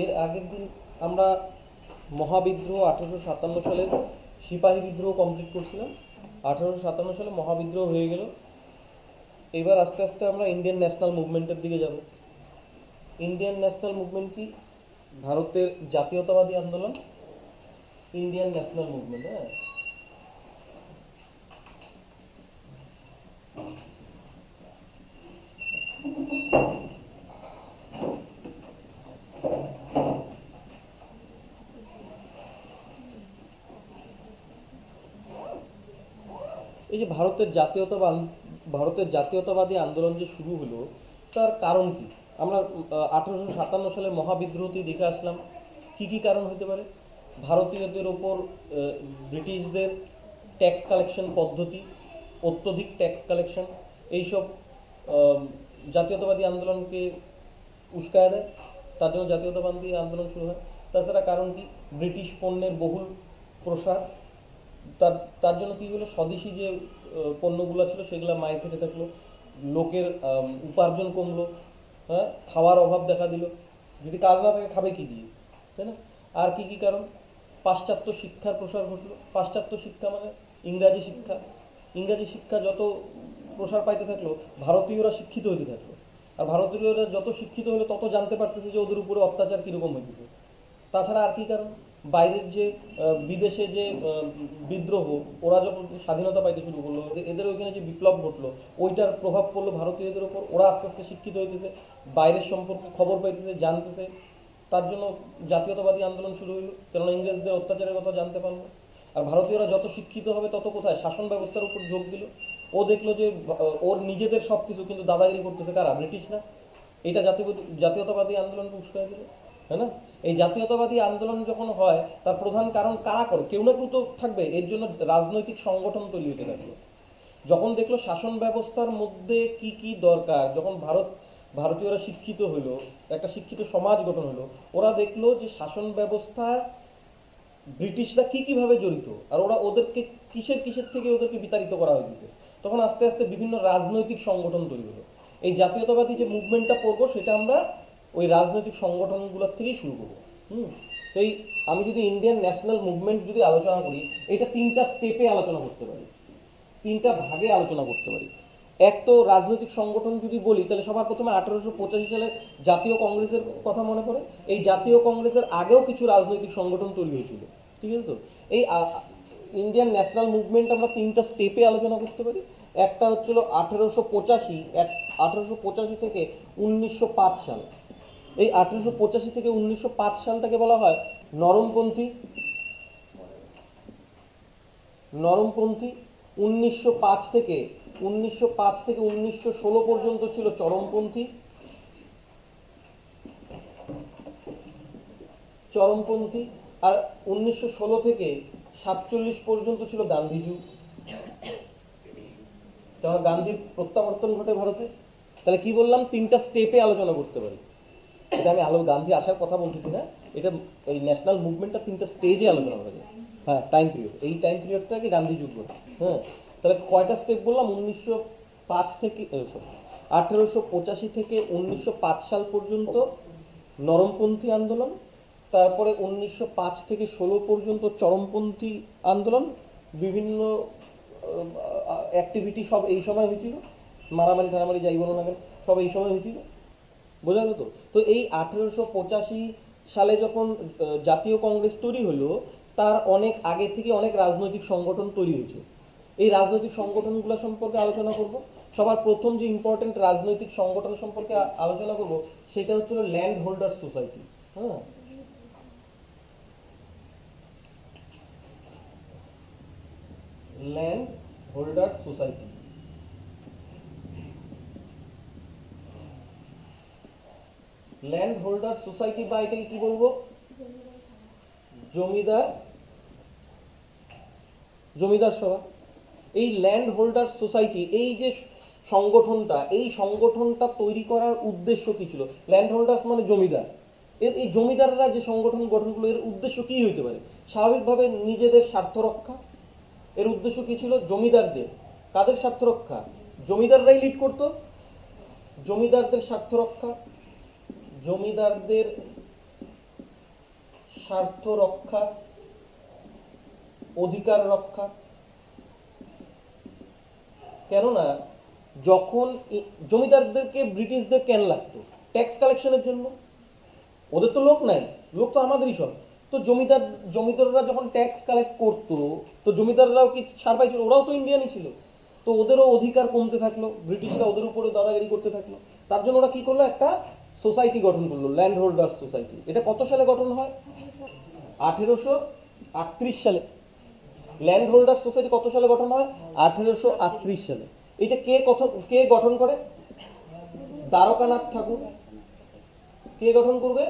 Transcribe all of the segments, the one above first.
এর আগের দিন আমরা মহাবিদ্রোহ 1857 সালের সিপাহী বিদ্রোহ কমপ্লিট করছিলাম। 1857 সালে মহাবিদ্রোহ হয়ে গেল। এবার আস্তে আস্তে আমরা ইন্ডিয়ান ন্যাশনাল মুভমেন্টের দিকে যাব। ইন্ডিয়ান ন্যাশনাল মুভমেন্ট কি? ভারতের জাতীয়তাবাদী আন্দোলন, ইন্ডিয়ান ন্যাশনাল মুভমেন্ট। হ্যাঁ, এই যে ভারতের জাতীয়তাবাদী আন্দোলন যে শুরু হলো, তার কারণ কি? আমরা 1857 সালে মহাবিদ্রোহতেই দেখে আসলাম কি কি কারণ হতে পারে। ভারতীয়দের ওপর ব্রিটিশদের ট্যাক্স কালেকশন পদ্ধতি, অত্যধিক ট্যাক্স কালেকশন, এইসব জাতীয়তাবাদী আন্দোলনকে উস্কায় দেয়। তার জন্য জাতীয়তাবাদী আন্দোলন শুরু হয়। তাছাড়া কারণ কি? ব্রিটিশ পণ্যের বহুল প্রসার। তার তার জন্য কী হলো, স্বদেশি যে পণ্যগুলো ছিল সেগুলো মায়ের খেতে থাকলো, লোকের উপার্জন কমলো, হ্যাঁ, খাওয়ার অভাব দেখা দিল। যদি কাজ না থাকে খাবে কী দিয়ে, তাই না? আর কি কি কারণ? পাশ্চাত্য শিক্ষার প্রসার ঘটলো। পাশ্চাত্য শিক্ষা মানে ইংরাজি শিক্ষা। ইংরাজি শিক্ষা যত প্রসার পাইতে থাকলো, ভারতীয়রা শিক্ষিত হইতে থাকলো। আর ভারতীয়রা যত শিক্ষিত হলো তত জানতে পারতেছে যে ওদের উপরে অত্যাচার কীরকম হইতেছে। তাছাড়া আর কি কারণ? বাইরের যে বিদেশে যে বিদ্রোহ, ওরা যখন স্বাধীনতা পাইতে শুরু করলো, এদের ওইখানে যে বিপ্লব ঘটলো, ওইটার প্রভাব পড়লো ভারতীয়দের ওপর। ওরা আস্তে আস্তে শিক্ষিত হইতেছে, বাইরের সম্পর্কে খবর পাইতেছে, জানতেছে। তার জন্য জাতীয়তাবাদী আন্দোলন শুরু হইলো, কেননা ইংরেজদের অত্যাচারের কথা জানতে পারলো। আর ভারতীয়রা যত শিক্ষিত হবে তত কোথায় শাসন ব্যবস্থার উপর যোগ দিল। ও দেখলো যে ওর নিজেদের সব কিছু, কিন্তু দাদাগিরি করতেছে কারা? ব্রিটিশ না। এটা জাতীয়তাবাদী আন্দোলনকে উস্কায় দিল, তাই না? এই জাতীয়তাবাদী আন্দোলন যখন হয়, তার প্রধান কারণ কারা করে? কেউ না কেউ তো থাকবে। এর জন্য রাজনৈতিক সংগঠন তৈরি হতে থাকলো। যখন দেখলো শাসন ব্যবস্থার মধ্যে কি কি দরকার, যখন ভারতীয়রা শিক্ষিত হলো, একটা শিক্ষিত সমাজ গঠন হলো, ওরা দেখলো যে শাসন ব্যবস্থা ব্রিটিশরা কি কিভাবে জড়িত, আর ওরা ওদেরকে কিসের কিসের থেকে ওদেরকে বিতাড়িত করা হয়েছে। তখন আস্তে আস্তে বিভিন্ন রাজনৈতিক সংগঠন তৈরি হলো। এই জাতীয়তাবাদী যে মুভমেন্টটা পড়বো, সেটা আমরা ওই রাজনৈতিক সংগঠনগুলোর থেকেই শুরু করবো। তো আমি যদি ইন্ডিয়ান ন্যাশনাল মুভমেন্ট যদি আলোচনা করি, এটা তিনটা স্টেপে আলোচনা করতে পারি, তিনটা ভাগে আলোচনা করতে পারি। এক তো রাজনৈতিক সংগঠন যদি বলি, তাহলে সবার প্রথমে 1885 সালে জাতীয় কংগ্রেসের কথা মনে পড়ে। এই জাতীয় কংগ্রেসের আগেও কিছু রাজনৈতিক সংগঠন তৈরি হয়েছিল, ঠিক আছে? তো এই ইন্ডিয়ান ন্যাশনাল মুভমেন্ট আমরা তিনটা স্টেপে আলোচনা করতে পারি। একটা হচ্ছিল 1885 থেকে 1905 সাল। এই 1885 থেকে 1905 সালটাকে বলা হয় নরমপন্থী। 1905 থেকে 1916 পর্যন্ত ছিল চরমপন্থী। আর 1916 থেকে 47 পর্যন্ত ছিল গান্ধী যুগ। কারণ গান্ধীর প্রত্যাবর্তন ঘটে ভারতে। তাহলে কি বললাম? তিনটা স্টেপে আলোচনা করতে পারি। এটা আমি গান্ধী আসার কথা বলতেছি না, এটা এই ন্যাশনাল মুভমেন্টটা তিনটা স্টেজে আলোচনা করা যায়। হ্যাঁ, টাইম পিরিয়ড, এই টাইম পিরিয়ডটাকে গান্ধী যুগ বলে। হ্যাঁ, তাহলে কয়টা স্টেপ বললাম? 1885 থেকে 1905 সাল পর্যন্ত নরমপন্থী আন্দোলন। তারপরে 1905 থেকে 16 পর্যন্ত চরমপন্থী আন্দোলন। বিভিন্ন অ্যাক্টিভিটি সব এই সময় হয়েছিল, মারামারি টারামারি যাই বলো না কেন, সব এই সময় হয়েছিল। বোঝা গেল তো? তো এই 1885 সালে যখন জাতীয় কংগ্রেস তৈরি হলো, তার অনেক আগে থেকে অনেক রাজনৈতিক সংগঠন তৈরি হয়েছে। এই রাজনৈতিক সংগঠনগুলো সম্পর্কে আলোচনা করব। সবার প্রথম যে ইম্পর্টেন্ট রাজনৈতিক সংগঠন সম্পর্কে আলোচনা করব, সেটা হচ্ছে ল্যান্ড হোল্ডার সোসাইটি। হ্যাঁ, land holder society. Land holder society বা এটাকে কি বলবো? জমিদার সভা। এই ল্যান্ড হোল্ডার সোসাইটি, এই যে সংগঠনটা, এই সংগঠনটা তৈরি করার উদ্দেশ্য কি ছিল? ল্যান্ড হোল্ডার্স মানে জমিদার। এই জমিদাররা যে সংগঠন গঠনগুলো, এর উদ্দেশ্য কি হইতে পারে? স্বাভাবিকভাবে নিজেদের স্বার্থ রক্ষা। এর উদ্দেশ্য কি ছিল? জমিদারদের। কাদের স্বার্থ রক্ষা? জমিদাররাই লিড করত। জমিদারদের স্বার্থ রক্ষা, জমিদারদের স্বার্থ রক্ষা, অধিকার রক্ষা। কেননা যখন জমিদারদেরকে ব্রিটিশদের কেন লাগতো? ট্যাক্স কালেকশনের জন্য। ওদের তো লোক নাই, লোক তো আমাদেরই সব। তো জমিদাররা যখন ট্যাক্স কালেক্ট করতো, তো জমিদাররাও কি ছাড় পাইছিল? ওরাও তো ইন্ডিয়ানই ছিল। তো ওদেরও অধিকার কমতে থাকলো, ব্রিটিশরা ওদের উপরে দাদাগিরি করতে থাকলো। তার জন্য ওরা কি করলো? একটা সোসাইটি গঠন করলো, ল্যান্ড হোল্ডার্স সোসাইটি। এটা কত সালে গঠন হয়? 1838 সালে। ল্যান্ড হোল্ডার সোসাইটি কত সালে গঠন হয়? 1838 সালে। এটা কে গঠন করে? দ্বারকানাথ ঠাকুর। কে গঠন করবে?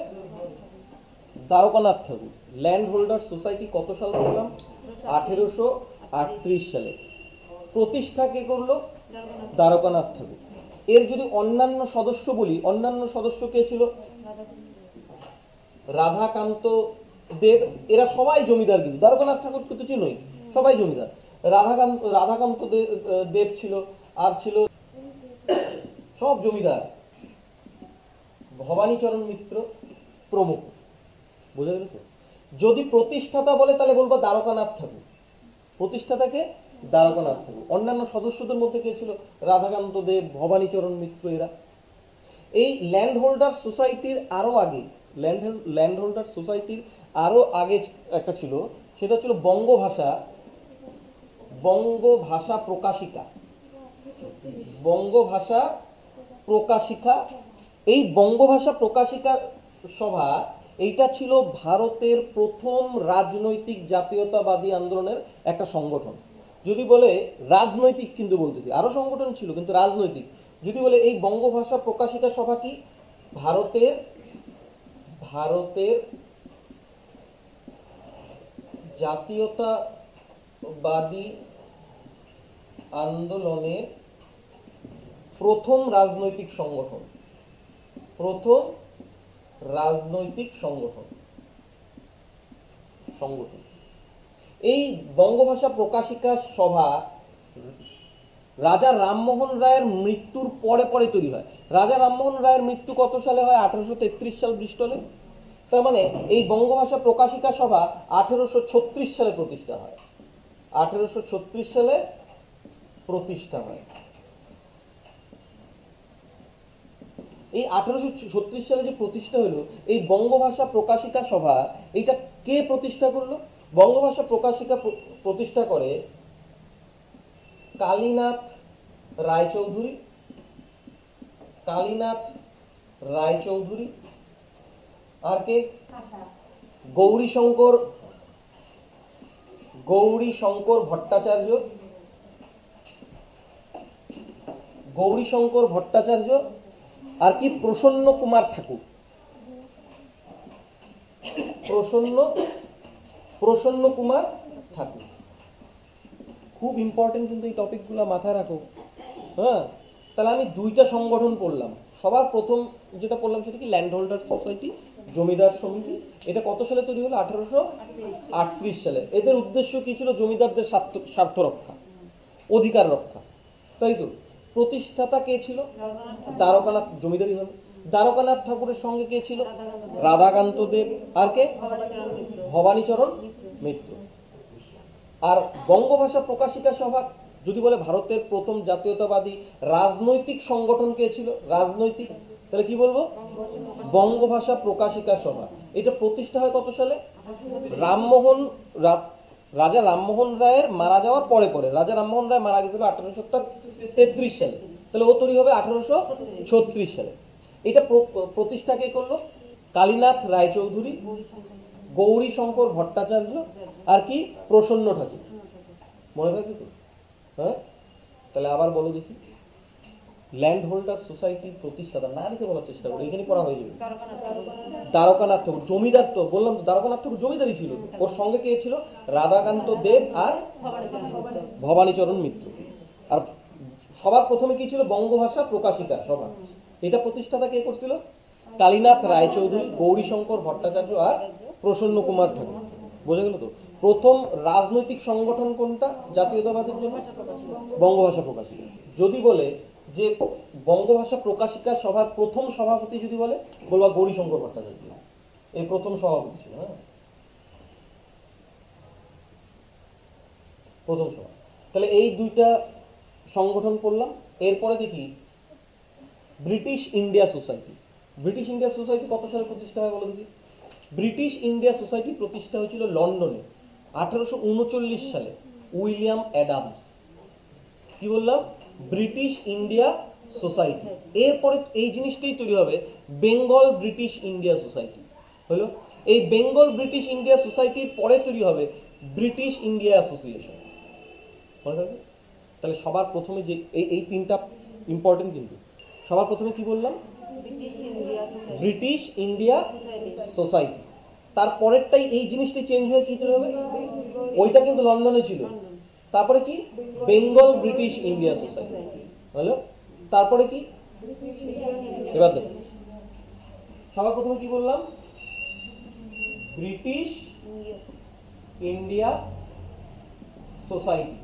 দ্বারকানাথ ঠাকুর। ল্যান্ড হোল্ডার সোসাইটি কত সাল বললাম? 1838 সালে। প্রতিষ্ঠা কে করলো? দ্বারকানাথ ঠাকুর। এর যদি অন্যান্য সদস্য বলি, অন্যান্য সদস্য কে ছিল? রাধাকান্ত দেব। এরা সবাই জমিদার, কিন্তু দ্বারকানাথ ঠাকুর কিন্তু চিনই, সবাই জমিদার। রাধাকান্ত দেব ছিল, আর ছিল সব জমিদার, ভবানীচরণ মিত্র প্রমুখ। বোঝা গেল তো? যদি প্রতিষ্ঠাতা বলে তাহলে বলবো দ্বারকানাথ ঠাকুর। প্রতিষ্ঠাতাকে দ্বারকানাথ ঠাকুর। অন্যান্য সদস্যদের মধ্যে কে ছিল? রাধাকান্ত দেব, ভবানীচরণ মিত্র, এরা। এই ল্যান্ড হোল্ডার সোসাইটির আরো আগে, ল্যান্ড হোল্ডার সোসাইটির আরো আগে একটা ছিল, সেটা ছিল বঙ্গভাষা প্রকাশিকা। বঙ্গভাষা প্রকাশিকা। এই বঙ্গভাষা প্রকাশিকা সভা, এইটা ছিল ভারতের প্রথম রাজনৈতিক জাতীয়তাবাদী আন্দোলনের একটা সংগঠন। যদি বলে রাজনৈতিক, কিন্তু বলতেছি আরো সংগঠন ছিল, কিন্তু রাজনৈতিক। যদি বলে এই বঙ্গভাষা প্রকাশিকা সভা কি ভারতের জাতীয়তাবাদী আন্দোলনের প্রথম রাজনৈতিক সংগঠন। প্রথম রাজনৈতিক সংগঠন। এই বঙ্গভাষা প্রকাশিকা সভা রাজা রামমোহন রায়ের মৃত্যুর পরে পরে তৈরি হয়। রাজা রামমোহন রায়ের মৃত্যু কত সালে হয়? 1833 সাল ব্রিস্টলে। তার মানে এই বঙ্গভাষা প্রকাশিকা সভা 1836 সালে প্রতিষ্ঠা হয়। 1836 সালে প্রতিষ্ঠা হয়। এই 1836 সালে যে প্রতিষ্ঠা হলো এই বঙ্গভাষা প্রকাশিকা সভা, এইটা কে প্রতিষ্ঠা করলো? বঙ্গভাষা প্রকাশিকা প্রতিষ্ঠা করে কালীনাথ রায়চৌধুরী। কালীনাথ রায়চৌধুরী। আর কে? গৌরীশঙ্কর ভট্টাচার্য। গৌরীশঙ্কর ভট্টাচার্য। আর কি? প্রসন্ন কুমার ঠাকুর। প্রসন্ন কুমার ঠাকুর। খুব ইম্পর্টেন্ট কিন্তু এই টপিকগুলো মাথায় রাখো। হ্যাঁ, তাহলে আমি দুইটা সংগঠন পড়লাম। সবার প্রথম যেটা পড়লাম সেটা কি? ল্যান্ড হোল্ডার সোসাইটি, জমিদার সমিতি। এটা কত সালে তৈরি হলো? 1838 সালে। এদের উদ্দেশ্য কি ছিল? জমিদারদের স্বার্থ রক্ষা, অধিকার রক্ষা, তাই তো? প্রতিষ্ঠাতা কে ছিল? দ্বারকানাথ। জমিদারি হবে। দ্বারকানাথ ঠাকুরের সঙ্গে কে ছিল? রাধাকান্ত দেব। আর কে? ভবানীচরণ মিত্র। আর বঙ্গভাষা প্রকাশিকা সভা যদি বলে ভারতের প্রথম জাতীয়তাবাদী রাজনৈতিক সংগঠন কে ছিল? রাজনৈতিক, তাহলে কি বলবো? বঙ্গভাষা প্রকাশিকা সভা। এটা প্রতিষ্ঠা হয় কত সালে? রাজা রামমোহন রায়ের মারা যাওয়ার পরে পরে। রাজা রামমোহন রায় মারা গেছিল 1833 সালে, তাহলে ও তৈরি হবে 1836 সালে। এটা প্রতিষ্ঠা কে করলো? কালীনাথ রায়চৌধুরী, গৌরীশঙ্কর ভট্টাচার্য, আর কি? প্রসন্ন ঠাকুর। মনে থাকে তো? হ্যাঁ, তাহলে আবার বলো দেখি। ল্যান্ড হোল্ডার সোসাইটির প্রতিষ্ঠাতা না লিখে বলার চেষ্টা করো, এখানে পড়া হয়ে যাবে। দ্বারকানাথ ঠাকুর। জমিদার তো বললাম, দ্বারকানাথ ঠাকুর জমিদারই ছিল। ওর সঙ্গে কে ছিল? রাধাকান্ত দেব আর ভবানীচরণ মিত্র। আর সবার প্রথমে কি ছিল? বঙ্গভাষা প্রকাশিকা সভা। এটা প্রতিষ্ঠাতা কে করছিল? কালীনাথ রায়চৌধুরী, গৌরীশঙ্কর ভট্টাচার্য আর প্রসন্ন কুমার ঠাকুর। বোঝা গেল তো? প্রথম রাজনৈতিক সংগঠন কোনটা জাতীয়তাবাদের জন্য? বঙ্গভাষা প্রকাশিকা। যদি বলে যে বঙ্গভাষা প্রকাশিকা সভার প্রথম সভাপতি যদি বলে, বলবা গৌরীশঙ্কর ভট্টাচার্য, এই প্রথম সভাপতি ছিল। হ্যাঁ, প্রথম সভা। তাহলে এই দুইটা সংগঠন পড়লাম। এরপরে দেখি British India society. British India society কত সালে প্রতিষ্ঠা হয় বলো দেখি? ব্রিটিশ ইন্ডিয়া সোসাইটি প্রতিষ্ঠা হয়েছিল লন্ডনে 1839 সালে, উইলিয়াম অ্যাডামস। কি বললাম? British India society. এরপরে এই জিনিসটাই তৈরি হবে বেঙ্গল ব্রিটিশ ইন্ডিয়া সোসাইটি। হলো? এই বেঙ্গল ব্রিটিশ ইন্ডিয়া সোসাইটির পরে তৈরি হবে ব্রিটিশ ইন্ডিয়া অ্যাসোসিয়েশন। মনে থাকবে? তাহলে সবার প্রথমে যে এই তিনটা ইম্পর্টেন্ট, কিন্তু সবার প্রথমে কি বললাম? British India society. তারপরেরটাই এই জিনিসটা চেঞ্জ হয়ে কি তৈরি হবে? ওইটা কিন্তু লন্ডনে ছিল। তারপরে কি? Bengal British India society. হলো? তারপরে কি? এবার দেখো সবার প্রথমে কি বললাম? British India society.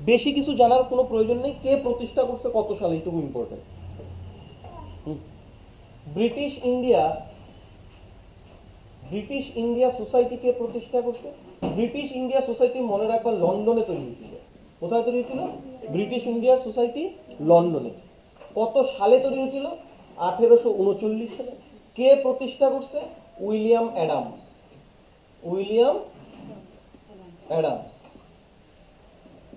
বেশি কিছু জানার কোনো প্রয়োজন নেই, কে প্রতিষ্ঠা করছে, কত সালে, এইটুকু ইম্পর্টেন্ট। ব্রিটিশ ইন্ডিয়া সোসাইটি কে প্রতিষ্ঠা করছে? ব্রিটিশ ইন্ডিয়া সোসাইটি মনে রাখবা লন্ডনে তৈরি হয়েছিল। কোথায় তৈরি হয়েছিল? ব্রিটিশ ইন্ডিয়া সোসাইটি লন্ডনে। কত সালে তৈরি হয়েছিল? 1839 সালে। কে প্রতিষ্ঠা করছে? William Adams. William Adams.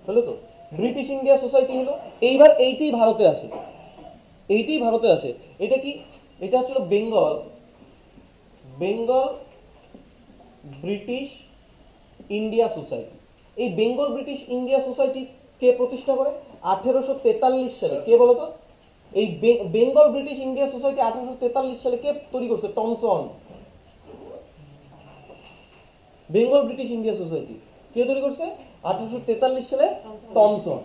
হলো তো? ব্রিটিশ ইন্ডিয়া সোসাইটি হলো। এইবার এইটাই ভারতে আসে। এটা কি? এটা হচ্ছিল বেঙ্গল ব্রিটিশ ইন্ডিয়া সোসাইটি। এই বেঙ্গল ব্রিটিশ ইন্ডিয়া সোসাইটি কে প্রতিষ্ঠা করে? 1843 সালে। কে বলতো? এই বেঙ্গল ব্রিটিশ ইন্ডিয়া সোসাইটি 1843 সালে কে তৈরি করছে? Thomson. Bengal British India society কে তৈরি করছে? 1843 সালে টমসন।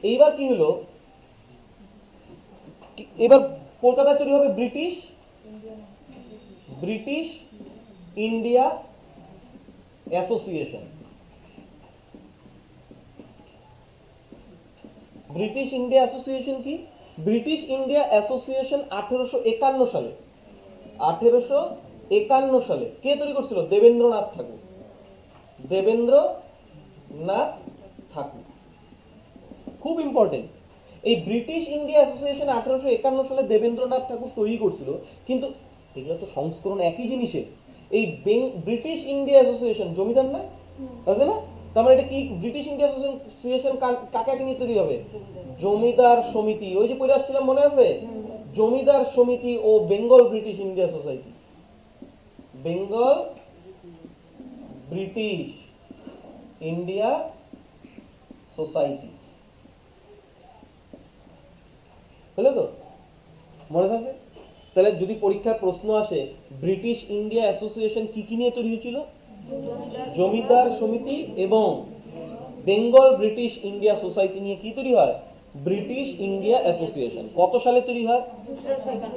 এইবার কি হলো? এবার কলকাতায় তৈরি হবে British India association. British India association কি? ব্রিটিশ ইন্ডিয়া অ্যাসোসিয়েশন 1851 সালে কে তৈরি করছিল? দেবেন্দ্রনাথ ঠাকুর। খুব ইম্পর্টেন্ট। এই ব্রিটিশ ইন্ডিয়া অ্যাসোসিয়েশন 1851 সালে দেবেন্দ্রনাথ ঠাকুর তৈরি করছিল, কিন্তু এগুলো তো সংস্করণ একই জিনিসের। এই ব্রিটিশ ইন্ডিয়া অ্যাসোসিয়েশন জমিদার না, আছে না? তার মানে এটা কি? ব্রিটিশ ইন্ডিয়া অ্যাসোসিয়েশন কাকে নিয়ে তৈরি হবে? জমিদার সমিতি। ওই যে পড়ে আসছিলাম, মনে আছে? জমিদার সমিতি ও Bengal British India society. Bengal British India society. হলো তো? মনে থাকবে? তাহলে যদি পরীক্ষার প্রশ্ন আসে ব্রিটিশ ইন্ডিয়া অ্যাসোসিয়েশন কি কি নিয়ে তৈরি হয়েছিল? জমিদার সমিতি এবং বেঙ্গল ব্রিটিশ ইন্ডিয়া সোসাইটি নিয়ে কি তৈরি হয়? British India association. কত সালে তৈরি হয়?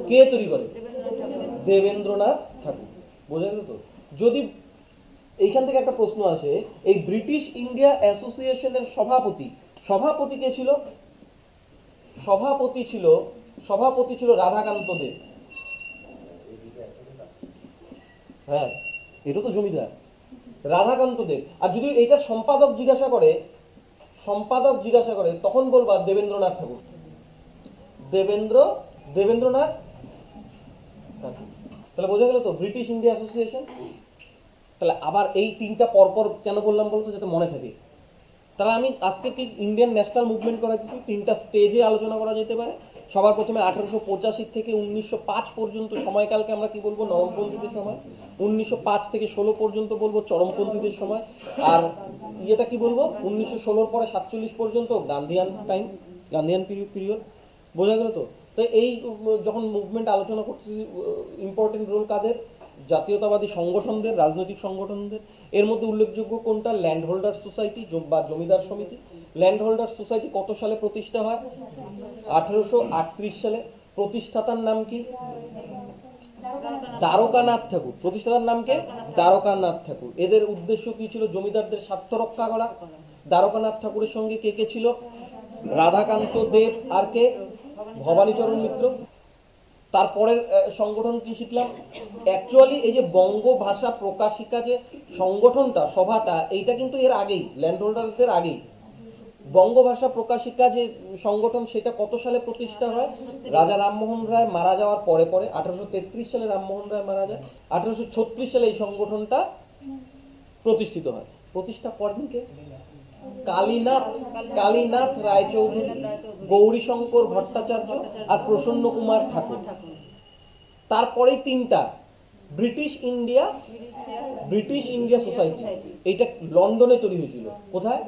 কে তৈরি করে? দেবেন্দ্রনাথ ঠাকুর। বোঝা গেল তো? যদি এইখান থেকে একটা প্রশ্ন আসে, এই ব্রিটিশ ইন্ডিয়া অ্যাসোসিয়েশনের সভাপতি কে ছিল? সভাপতি ছিল রাধাকান্ত দেব। হ্যাঁ, এটা তো জমিদার, রাধাকান্ত দেব। আর যদি এইটার সম্পাদক জিজ্ঞাসা করে তখন বলবা দেবেন্দ্রনাথ ঠাকুর। দেবেন্দ্রনাথ ঠাকুর। তাহলে বোঝা গেল তো ব্রিটিশ ইন্ডিয়া অ্যাসোসিয়েশন। তাহলে আবার এই তিনটা পরপর কেন বললাম বলতো? যাতে মনে থাকে। তাহলে আমি আজকে কি ইন্ডিয়ান ন্যাশনাল মুভমেন্ট করাচ্ছি, তিনটা স্টেজে আলোচনা করা যেতে পারে। সবার প্রথমে 1885 থেকে 1905 পর্যন্ত সময়কালকে আমরা কি বলবো? নরমপন্থীদের সময়। 1905 থেকে 16 পর্যন্ত বলবো চরমপন্থীদের সময়। আর ইয়েটা কি বলবো? 1916 পরে 47 পর্যন্ত গান্ধিয়ান পিরিয়ড। বোঝা গেল তো? তো এই যখন মুভমেন্ট আলোচনা করতেছি, ইম্পর্টেন্ট রোল কাদের? জাতীয়তাবাদী সংগঠনদের, রাজনৈতিক সংগঠনদের। এর মধ্যে উল্লেখযোগ্য কোনটা? ল্যান্ড হোল্ডার সোসাইটি বা জমিদার সমিতি। ল্যান্ড হোল্ডার সোসাইটি কত সালে প্রতিষ্ঠা হয়? 1838 সালে। প্রতিষ্ঠাতার নাম কি? দ্বারকানাথ ঠাকুর। প্রতিষ্ঠাতার নাম কে? দ্বারকানাথ ঠাকুর। এদের উদ্দেশ্য কি ছিল? জমিদারদের স্বার্থ রক্ষা করা। দ্বারকানাথ ঠাকুরের সঙ্গে কে কে ছিল? রাধাকান্ত দেব আর কে? ভবানীচরণ মিত্র। তারপরের সংগঠন কি শিখলাম? অ্যাকচুয়ালি এই যে বঙ্গ ভাষা প্রকাশিকা যে সংগঠনটা, সভাটা, এইটা কিন্তু এর আগেই, ল্যান্ড হোল্ডারদের আগেই। বঙ্গভাষা প্রকাশিকা যে সংগঠন সেটা কত সালে প্রতিষ্ঠা হয়? রাজা রামমোহন রায় মারা যাওয়ার পরে পরে 1833 সালে রামমোহন রায় মারা যায়, 1836 সালে এই সংগঠনটা প্রতিষ্ঠিত হয়। প্রতিষ্ঠা করেন কে? কালীনাথ কালীনাথ রায়চৌধুরী, গৌরীশঙ্কর ভট্টাচার্য আর প্রসন্ন কুমার ঠাকুর। তারপরে তিনটা ব্রিটিশ ইন্ডিয়া সোসাইটি, এইটা লন্ডনে তৈরি হয়েছিল। কোথায়?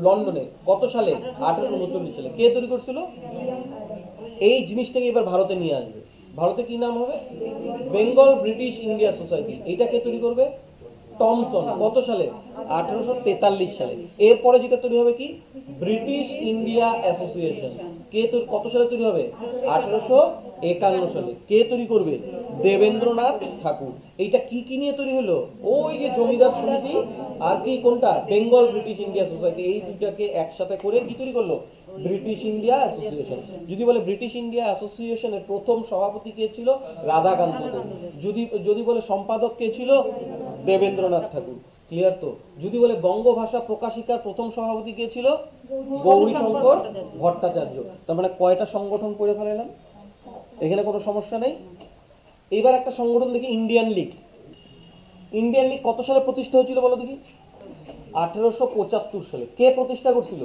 লন্ডনে। কত সালে? 1839 সালে। কে তৈরি করছিল? এই জিনিসটাকে এবার ভারতে নিয়ে আসবে। ভারতে কি নাম হবে? Bengal British India society. এইটা কে তৈরি করবে? টমসন। কত সালে? 1843 সালে। এরপরে যেটা তৈরি হবে কি? British India association. কত সালে তৈরি হবে? 1851 সালে। কে তৈরি করবে? দেবেন্দ্রনাথ ঠাকুর। এইটা কি কি নিয়ে তৈরি হলো? ওই যে জমিদার সমিতি আর কি কোনটা? Bengal British India society. এই দুটাকে একসাথে করে কি তৈরি করলো? British India association. যদি বলে ব্রিটিশ ইন্ডিয়া অ্যাসোসিয়েশনের প্রথম সভাপতি কে ছিল? রাধাকান্ত। যদি বলে সম্পাদক কে ছিল? দেবেন্দ্রনাথ ঠাকুর। ক্লিয়ার তো? যদি বলে বঙ্গভাষা প্রকাশিকার প্রথম সভাপতি কে ছিল? গৌরীশঙ্কর ভট্টাচার্য। তার মানে কয়টা সংগঠন পড়ে ফেলাম? এখানে কোনো সমস্যা নেই। এবার একটা সংগঠন দেখি, ইন্ডিয়ান লীগ। ইন্ডিয়ান লীগ কত সালে প্রতিষ্ঠা হয়েছিল বলো দেখি? 1875 সালে। কে প্রতিষ্ঠা করছিল?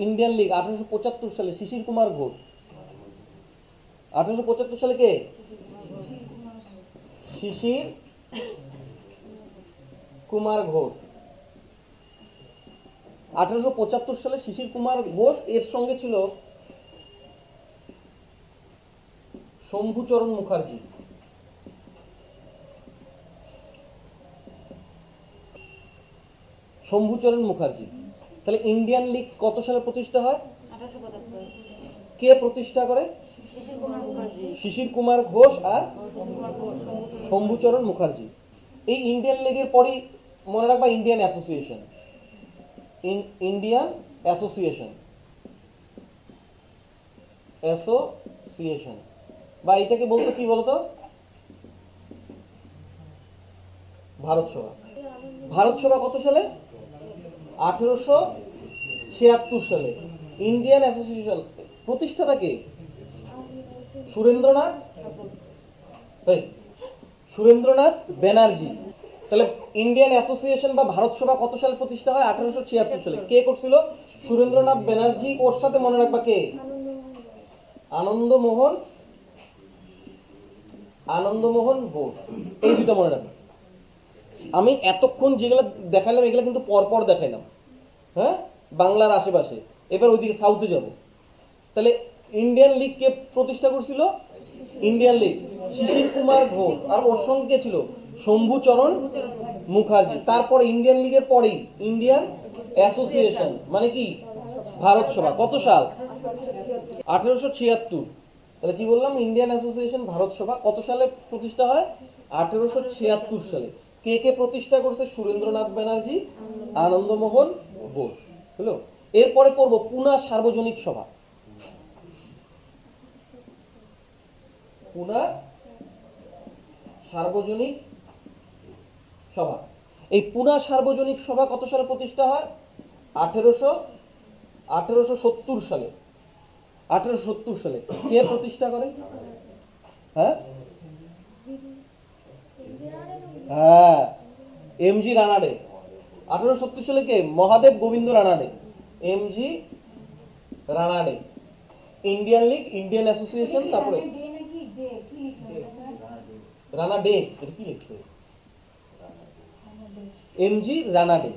ইন্ডিয়ান লীগ 1875 সালে শিশির কুমার ঘোষ। 1875 সালে কে? শিশির কুমার ঘোষ। 1875 সালে শিশির কুমার ঘোষ। এর সঙ্গে ছিল শম্ভুচরণ মুখার্জি। তাহলে ইন্ডিয়ান লীগ কত সালে প্রতিষ্ঠা হয়? কে প্রতিষ্ঠা করে? শিশির কুমার ঘোষ আর শম্ভুচরণ মুখার্জি। এই ইন্ডিয়ান লীগের পরই মনে রাখবা ইন্ডিয়ান অ্যাসোসিয়েশন। বা এটাকে বলতো কি বলতো? ভারত সভা। ভারত সভা কত সালে? 1876 সালে। ইন্ডিয়ান অ্যাসোসিয়েশন প্রতিষ্ঠাতা কে? সুরেন্দ্রনাথ ব্যানার্জি। তাহলে ইন্ডিয়ান অ্যাসোসিয়েশন বা ভারত সভা কত সালে প্রতিষ্ঠা হয়? 1876 সালে। কে করছিল? সুরেন্দ্রনাথ ব্যানার্জি। ওর সাথে মনে রাখবা কে? আনন্দমোহন বোস। এই দুটো মনে রাখবা। আমি এতক্ষণ যেগুলো দেখাইলাম এগুলো কিন্তু পরপর দেখাইলাম, হ্যাঁ, বাংলার আশেপাশে। এবার ওইদিকে সাউথে যাব। তাহলে ইন্ডিয়ান লীগ কে প্রতিষ্ঠা করছিল? ইন্ডিয়ান লীগ শিশির কুমার ঘোষ। আর ওর সঙ্গে ছিল শম্ভুচরণ মুখার্জি। তারপরে ইন্ডিয়ান লীগের পরেই ইন্ডিয়ান অ্যাসোসিয়েশন, মানে কি? ভারত সভা। কত সাল? 1876। তাহলে কি বললাম? ইন্ডিয়ান অ্যাসোসিয়েশন, ভারত সভা কত সালে প্রতিষ্ঠা হয়? 1876 সালে। কে কে প্রতিষ্ঠা করছে? সুরেন্দ্রনাথ ব্যানার্জি, আনন্দমোহন বোস। হলো। এরপরে পড়ব পুনা সার্বজনিক সভা। পুনা সার্বজনিক সভা। এই পুনা সার্বজনিক সভা কত সালে প্রতিষ্ঠা হয়? 1870 সালে। 1870 সালে। কে প্রতিষ্ঠা করে? হ্যাঁ, এমজি রানাডে। 1870 সালে কে? Mahadev Govind Ranade. M G Ranade. Indian league, Indian association, তারপরে রানাডে। এটা কি লিখছে? এমজি রানাডে।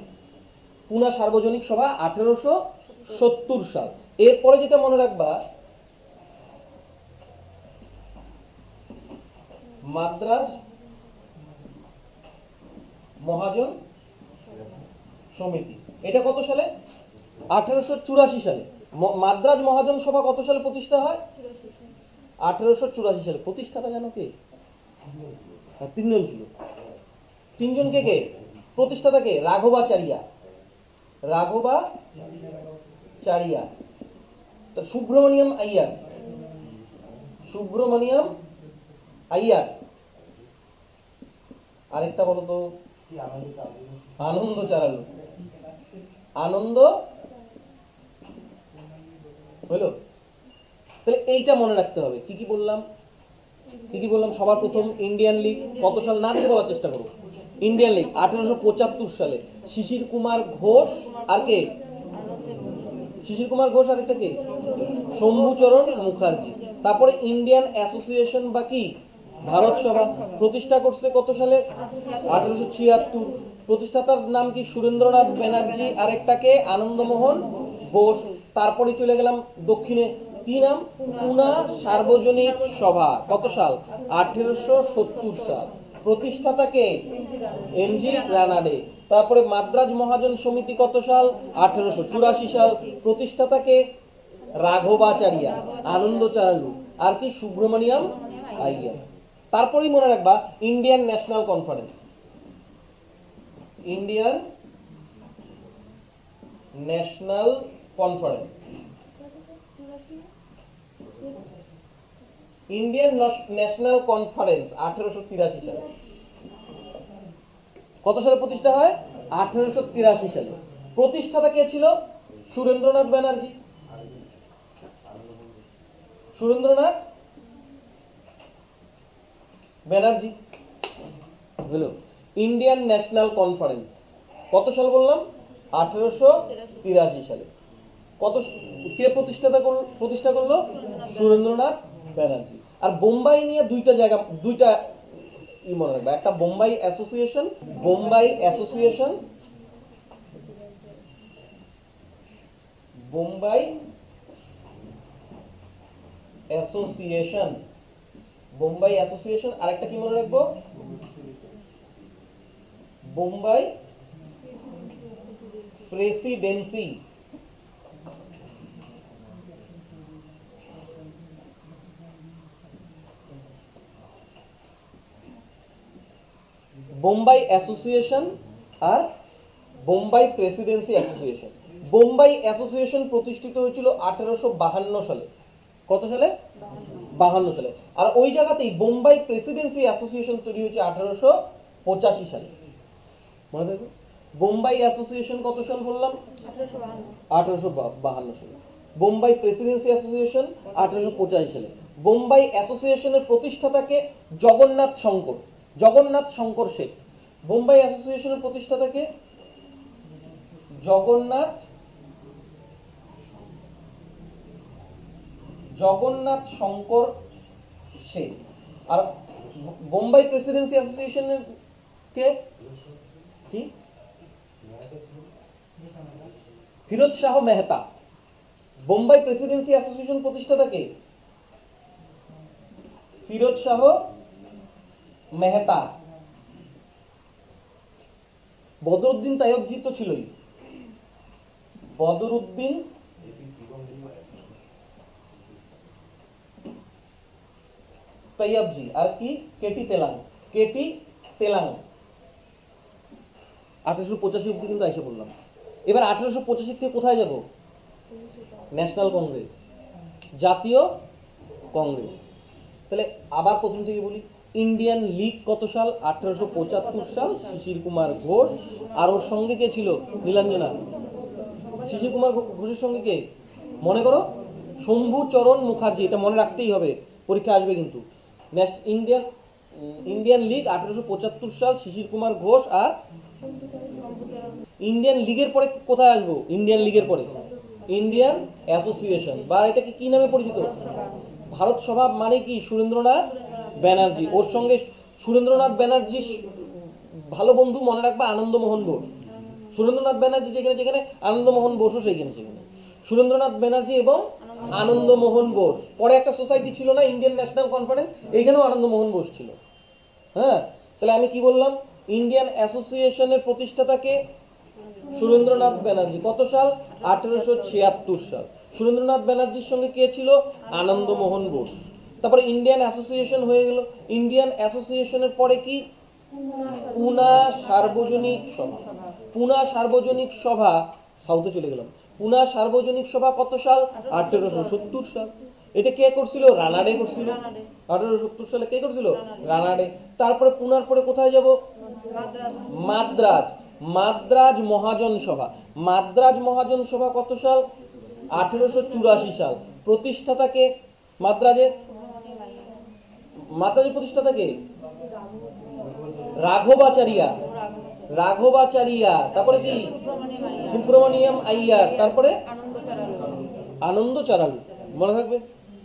পুনা সার্বজনিক সভা 1870 সাল। এরপরে যেটা মনে রাখবা, মাদ্রাজ মহাজন সমিতি। এটা কত সালে? 1884 সালে। মাদ্রাজ মহাজন সভা কত সালে প্রতিষ্ঠা হয়? 1884 সালে। প্রতিষ্ঠাতা জানো কে? তিনজন ছিল। তিনজন কে কে? প্রতিষ্ঠাতা কে? রাঘবাচারিয়া। সুব্রমণিয়াম আইয়ার। আরেকটা বলো তো? আনন্দ চারালু। আনন্দ হলো। তাহলে এইটা মনে রাখতে হবে। কি কি বললাম সবার প্রথম ইন্ডিয়ান লীগ কত সাল, না দিয়ে বলার চেষ্টা করো। ইন্ডিয়ান লীগ 1875 সালে শিশির কুমার ঘোষ আর কে, শিশির কুমার ঘোষ আর একটা কে, শম্ভুচরণ মুখার্জি। তারপরে ইন্ডিয়ান অ্যাসোসিয়েশন বা কি ভারত সভা প্রতিষ্ঠা করছে কত সালে, 1876। প্রতিষ্ঠাতার নাম কি, সুরেন্দ্রনাথ ব্যানার্জি, আরেকটাকে আনন্দমোহন বোস। তারপরে চলে গেলাম দক্ষিণে, কি নাম, পুনা সার্বজনিক সভা, কত সাল, 1870 সাল। প্রতিষ্ঠাতাকে এমজি রানাডে। তারপরে মাদ্রাজ মহাজন সমিতি কত সাল, 1884 সাল। প্রতিষ্ঠাতাকে রাঘবাচারিয়া, আনন্দচারু, আর কি সুব্রমণিয়াম আইয়ার। তারপরেই মনে রাখবা Indian national conference, Indian national conference, Indian national conference 1883 সালে। কত সালে প্রতিষ্ঠা হয়, 1883 সালে। প্রতিষ্ঠাতা কে ছিল, সুরেন্দ্রনাথ ব্যানার্জি, সুরেন্দ্রনাথ ব্যানার্জি হলো। ইন্ডিয়ান ন্যাশনাল কনফারেন্স কত সাল বললাম, 1883 সালে। কত, কে প্রতিষ্ঠা করলো, সুরেন্দ্রনাথ ব্যানার্জি। আর বোম্বাই নিয়ে দুইটা জায়গা, দুইটা মনে রাখবে, একটা Bombay association, Bombay association, Bombay association, Bombay association. আরেকটা কি মনে রাখবো, বোম্বাই প্রেসিডেন্সি, বোম্বাই অ্যাসোসিয়েশন আর Bombay presidency association. Bombay association প্রতিষ্ঠিত হয়েছিল 1852 সালে। কত সালে, 52 সালে। আর ওই জায়গাতেই বোম্বাই প্রেসিডেন্সি অ্যাসোসিয়েশন তৈরি হয়েছে 1885 সালে। মনে থাকবে, বোম্বাই অ্যাসোসিয়েশন কত সাল বললাম, 1852 সালে। বোম্বাই প্রেসিডেন্সি অ্যাসোসিয়েশন 1885 সালে। বোম্বাই অ্যাসোসিয়েশনের প্রতিষ্ঠাতাকে জগন্নাথ শঙ্কর, জগন্নাথ শঙ্কর শেঠ। বোম্বাই অ্যাসোসিয়েশনের প্রতিষ্ঠাতাকে জগন্নাথ শঙ্কর শেঠ। আর বোম্বাই প্রেসিডেন্সি অ্যাসোসিয়েশনের কে, কি, ফিরোজ শাহ মেহতা। বোম্বাই প্রেসিডেন্সি অ্যাসোসিয়েশন প্রতিষ্ঠাতাকে ফিরোজ শাহ মেহতা। বদরুদ্দিন তাইয়বজি তো ছিলই, বদরুদ্দিন তাইয়বজি, আর কি, কেটি তেলাং, কেটি তেলাং। 1885 অব্দি কিন্তু এসে বললাম। এবার 1885 থেকে কোথায় যাব, ন্যাশনাল কংগ্রেস, জাতীয় কংগ্রেস। তাহলে আবার প্রথম থেকে বলি, ইন্ডিয়ান লীগ কত সাল, 1875 সাল, শিশির কুমার ঘোষ। আর ওর সঙ্গে কে ছিল, নীলাঞ্জনা। শিশির কুমার ঘোষের সঙ্গে কে, মনে করো, শম্ভুচরণ মুখার্জি। এটা মনে রাখতেই হবে, পরীক্ষা আসবে কিন্তু। ইন্ডিয়ান লীগ 1875 সাল, শিশির কুমার ঘোষ। আর ইন্ডিয়ান লীগের পরে কোথায় আসবো, ইন্ডিয়ান লীগের পরে ইন্ডিয়ান অ্যাসোসিয়েশন, বা এটাকে কি নামে পরিচিত, ভারত সভা। মানে কি, সুরেন্দ্রনাথ ব্যানার্জি। ওর সঙ্গে সুরেন্দ্রনাথ ব্যানার্জি ভালো বন্ধু, মনে রাখবা, আনন্দমোহন বোস। সুরেন্দ্রনাথ ব্যানার্জি যেখানে যেখানে, আনন্দমোহন বোসও সেখানে সেখানে। সুরেন্দ্রনাথ ব্যানার্জি এবং আনন্দমোহন বোস। পরে একটা সোসাইটি ছিল না, ইন্ডিয়ান ন্যাশনাল কনফারেন্স, এইখানেও আনন্দমোহন বোস ছিল। হ্যাঁ, তাহলে আমি কি বললাম, ইন্ডিয়ান অ্যাসোসিয়েশনের প্রতিষ্ঠাতাকে সুরেন্দ্রনাথ ব্যানার্জি। কত সাল, 1876 সাল। সুরেন্দ্রনাথ ব্যানার্জির সঙ্গে কে ছিল, আনন্দমোহন বোস। তারপরে ইন্ডিয়ান অ্যাসোসিয়েশন হয়ে গেল। ইন্ডিয়ান অ্যাসোসিয়েশনের পরে কি, পুনা সার্বজনিক সভা। পুনা সার্বজনিক সভা, সাউথে চলে গেলাম। পুনা সার্বজনিক সভা কত সাল, 1870 সাল। এটা কে করছিল, রানাডে করছিল। 1870 সালে কে করছিল, রানাডে। তারপরে পুনার পরে কোথায় যাব, মাদ্রাজ। মাদ্রাজ মহাজন সভা। মাদ্রাজ মহাজন সভা কত সাল? 1884 সাল। প্রতিষ্ঠাতাকে মাদ্রাজের? মাদ্রাজের প্রতিষ্ঠাতাকে রাঘবাচারিয়া। রাঘবাচারিয়া। তারপরে কি? সুব্রমণিয়াম আইয়ার। তারপরে আনন্দ চারালু। মনে থাকবে?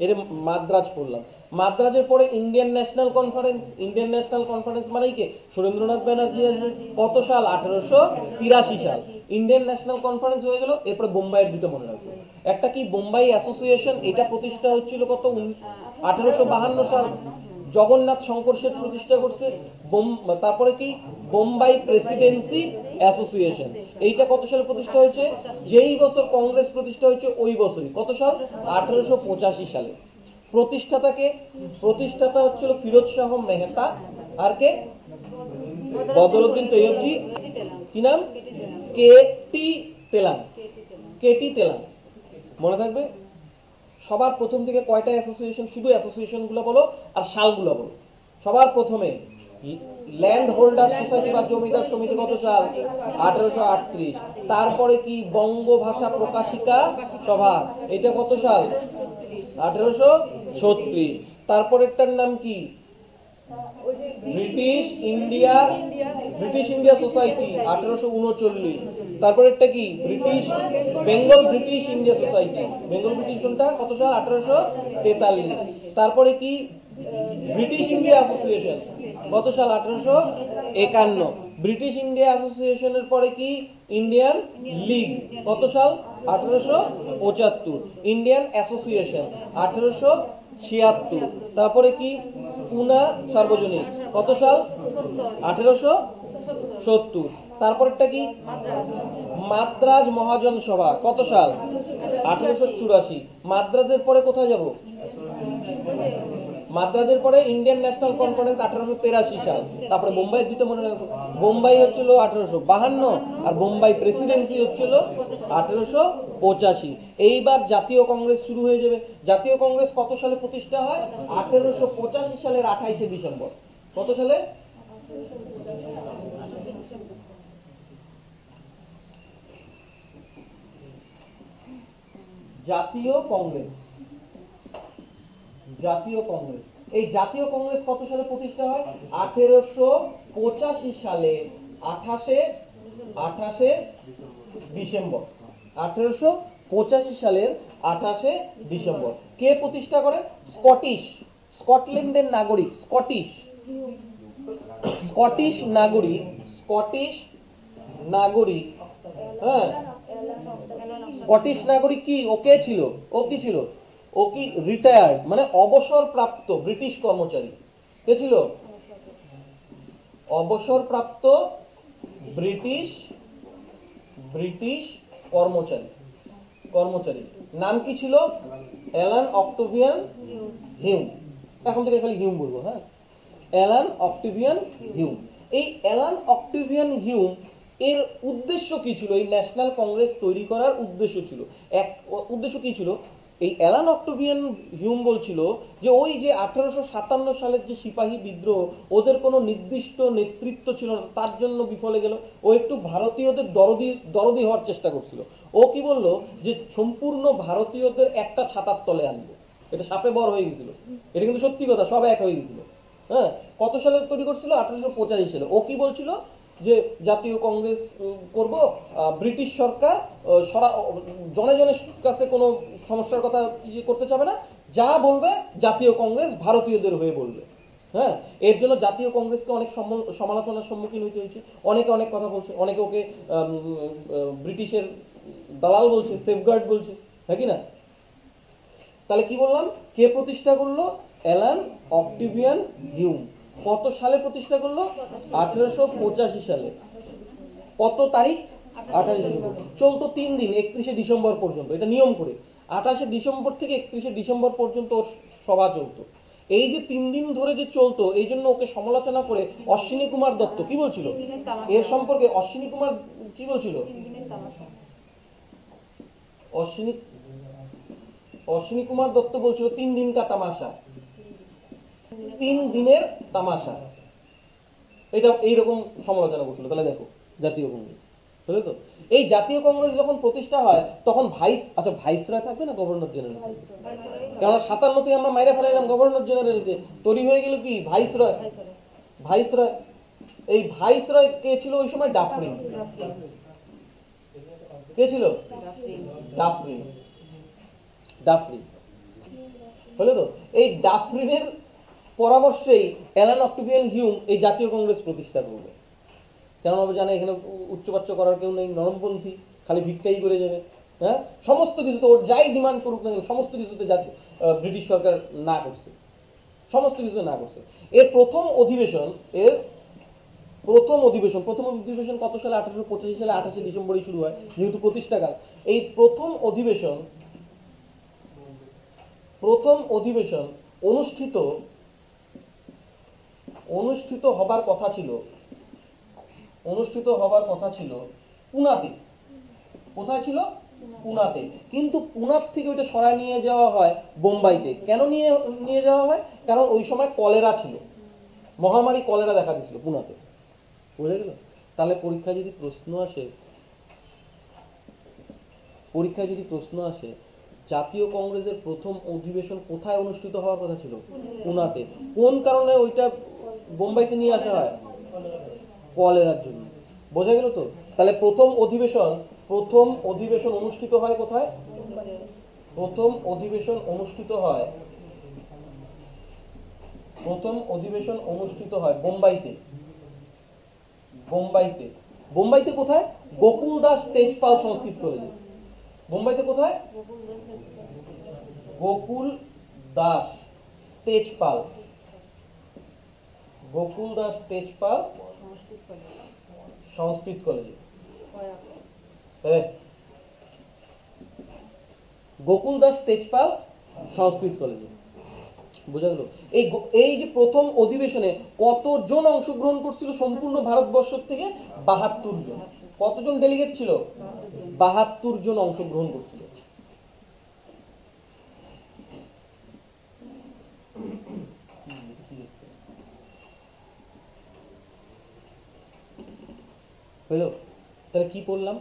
এর মাদ্রাজ পড়লাম। মাদ্রাজের পরে Indian national conference. Indian national conference মানে কি? সুরেন্দ্রনাথ ব্যানার্জি আসবে। কত সাল? 1883 সাল। ইন্ডিয়ান ন্যাশনাল কনফারেন্স হয়ে গেল। এরপরে বোম্বাইয়ের দুটো মনে রাখবে। একটা কি? বোম্বাই অ্যাসোসিয়েশন। এটা প্রতিষ্ঠা হচ্ছিল কত? 1852 সাল। জগন্নাথ শঙ্কর শেঠ প্রতিষ্ঠা করছে। তারপরে কি? Bombay presidency association. এইটা কত সালে প্রতিষ্ঠা হয়েছে? যেই বছর কংগ্রেস প্রতিষ্ঠা হয়েছে ওই বছরই। কত সাল? 1885 সালে। প্রতিষ্ঠাতাকে? প্রতিষ্ঠাতা হচ্ছিল ফিরোজ শাহ মেহতা। আর কে? বদরুদ্দিন তৈয়বজি। কি নাম? কেটি তেলান। কেটি তেলান। মনে থাকবে? সবার প্রথম থেকে কয়টা অ্যাসোসিয়েশন? শুধু অ্যাসোসিয়েশনগুলো বলো আর সালগুলো বলো। সবার প্রথমে ল্যান্ড হোল্ডার সোসাইটি বা জমিদার সমিতি। কত সাল? 1838। তারপরে কি? বঙ্গভাষা প্রকাশিকা সভা। এটা কত সাল? 1836। তারপরেরটার নাম কি? British India society 1839। তারপরেরটা কি? Bengal British India society. Bengal British কোনটা? কত সাল? 1843। তারপরে কি? British India association. কত সাল? 1851। ব্রিটিশ ইন্ডিয়া অ্যাসোসিয়েশনের পরে কি? ইন্ডিয়ান লীগ। কত সাল? 1875। Indian association 1876। তারপরে কি? পুনা সার্বজনীন। কত সাল? 1870। তারপরেরটা কি? মাদ্রাজ মহাজন সভা। কত সাল? 1884। মাদ্রাজের পরে কোথায় যাব? মাদ্রাজের পরে ইন্ডিয়ান ন্যাশনাল কনফারেন্স 1883 সাল। তারপরে বোম্বাইয়ের দুটো মনে রাখো। বোম্বাই হচ্ছিল 1852 আর বোম্বাই প্রেসিডেন্সি হচ্ছিল 1885। এইবার জাতীয় কংগ্রেস শুরু হয়ে যাবে। জাতীয় কংগ্রেস কত সালে প্রতিষ্ঠা হয়? 1885 সালের 28শে ডিসেম্বর। কত সালে? জাতীয় কংগ্রেস। জাতীয় কংগ্রেস। এই জাতীয় কংগ্রেস কত সালে প্রতিষ্ঠা হয়? 1885 সালে 28শে ডিসেম্বর। 1885 সালের 28শে ডিসেম্বর। কে প্রতিষ্ঠা করে? স্কটল্যান্ডের নাগরিক। স্কটিশ নাগরিক। হ্যাঁ, স্কটিশ নাগরিক কি? ও কে ছিল? ও কি ছিল? ও কি রিটায়ার্ড মানে অবসরপ্রাপ্ত ব্রিটিশ কর্মচারী। কে ছিল? অবসরপ্রাপ্ত ব্রিটিশ কর্মচারী। নাম কি ছিল? Allan Octavian Hume. এখন থেকে খালি হিউম বলবো। হ্যাঁ, অ্যালান অক্টেভিয়ান হিউম। এই অ্যালান অক্টেভিয়ান হিউম এর উদ্দেশ্য কি ছিল? এই ন্যাশনাল কংগ্রেস তৈরি করার উদ্দেশ্য ছিল উদ্দেশ্য কি ছিল? এই অ্যালান অক্টেভিয়ান হিউম বলছিল যে ওই যে 1857 সালের যে সিপাহী বিদ্রোহ, ওদের কোনো নির্দিষ্ট নেতৃত্ব ছিল না, তার জন্য বিফলে গেল। ও একটু ভারতীয়দের দরদি হওয়ার চেষ্টা করছিল। ও কি বলল? যে সম্পূর্ণ ভারতীয়দের একটা ছাতার তলে আনবো। এটা সাপে বর হয়ে গেছিল। এটা কিন্তু সত্যি কথা, সব এক হয়ে গেছিল। হ্যাঁ, কত সালে তৈরি করছিল? 1885 সালে। ও কি বলছিল? যে জাতীয় কংগ্রেস করব, ব্রিটিশ সরকার জনের কাছে কোনো সমস্যার কথা করতে চাবে না, যা বলবে জাতীয় কংগ্রেস ভারতীয়দের হয়ে বলবে। হ্যাঁ, এর জন্য জাতীয় কংগ্রেসকে অনেক সমালোচনার সম্মুখীন হতে হয়েছে। অনেকে অনেক কথা বলছে, অনেকে ওকে ব্রিটিশের দালাল বলছে, সেফগার্ড বলছে। হ্যাঁ কি না? তাহলে কি বললাম? কে প্রতিষ্ঠা করলো? Allan Octavian Hume. কত সালে প্রতিষ্ঠা করলো? 1885 সালে। কত তারিখ? 28 ডিসেম্বর। চলতো 3 দিন, 31শে ডিসেম্বর পর্যন্ত। এটা নিয়ম করে 28শে ডিসেম্বর থেকে 31শে ডিসেম্বর পর্যন্ত ওর সভা চলতো। এই যে 3 দিন ধরে যে চলতো, এই জন্য ওকে সমালোচনা করে অশ্বিনী কুমার দত্ত কি বলছিল এর সম্পর্কে? অশ্বিনী কুমার কি বলছিল? অশ্বিনী কুমার দত্ত বলছিল 3 দিন কা তামাশা, 3 দিনের তামাশা। এটা এইরকম সমালোচনা করছিল। তাহলে দেখো জাতীয় কংগ্রেস, বুঝলে তো? এই জাতীয় কংগ্রেস যখন প্রতিষ্ঠা হয় তখন ভাইসরয় থাকবে না গভর্নর জেনারেল? কেননা 57-তে আমরা মাইরা ফেলাইলাম গভর্নর জেনারেলকে, তৈরি হয়ে গেল কি ভাইসরয়। ভাইসরয়, এই ভাইসরয় কে ছিল ওই সময়? ডাফরিন। কে ছিল? ডাফরিন। ডাফরিন, বুঝলে তো? এই ডাফরিনের পরামর্শেই অ্যালান অক্টেভিয়ান হিউম এই জাতীয় কংগ্রেস প্রতিষ্ঠা করবে। কেননা জানে এখানে উচ্চবাচ্য করার কেউ নেই, নরমপন্থী, খালি ভিক্ষাই করে যাবে। হ্যাঁ, সমস্ত কিছুতে ওর যাই ডিমান্ড করুক না, সমস্ত কিছুতে ব্রিটিশ সরকার না করছে, সমস্ত কিছু না করছে। এর প্রথম অধিবেশন প্রথম অধিবেশন কত সালে? 1885 সালে 28 ডিসেম্বরই শুরু হয়, যেহেতু প্রতিষ্ঠাকাল। এই প্রথম অধিবেশন অনুষ্ঠিত হবার কথা ছিল পুনাতে। কোথায় ছিল? পুনাতে। কিন্তু পুনার থেকে ওইটা সরায় নিয়ে যাওয়া হয় বোম্বাইতে। কেন নিয়ে যাওয়া হয়? কারণ ওই সময় কলেরা ছিল, মহামারী কলেরা দেখা দিয়েছিল পুনাতে, বুঝে গেল? তাহলে পরীক্ষায় যদি প্রশ্ন আসে জাতীয় কংগ্রেসের প্রথম অধিবেশন কোথায় অনুষ্ঠিত হওয়ার কথা ছিল? পুনাতে। কোন কারণে ওইটা বোম্বাইতে নিয়ে আসা হয়? কলেরার জন্য। বোঝা গেল তো? তাহলে প্রথম অধিবেশন অনুষ্ঠিত হয় কোথায়? প্রথম অধিবেশন অনুষ্ঠিত হয় বোম্বাইতে। বোম্বাইতে কোথায়? গোকুল দাস তেজপাল সংস্কৃত কলেজে। বোম্বাইতে কোথায়? গোকুল দাস তেজপাল সংস্কৃত কলেজে। গোকুল দাস তেজপাল সংস্কৃত কলেজে, বোঝা গেল? এই যে প্রথম অধিবেশনে কতজন অংশগ্রহণ করছিল সম্পূর্ণ ভারতবর্ষ থেকে? 72 জন। কতজন ডেলিগেট ছিল? 72 জন অংশগ্রহণ করছিল। হলো? তাহলে কি পড়লাম?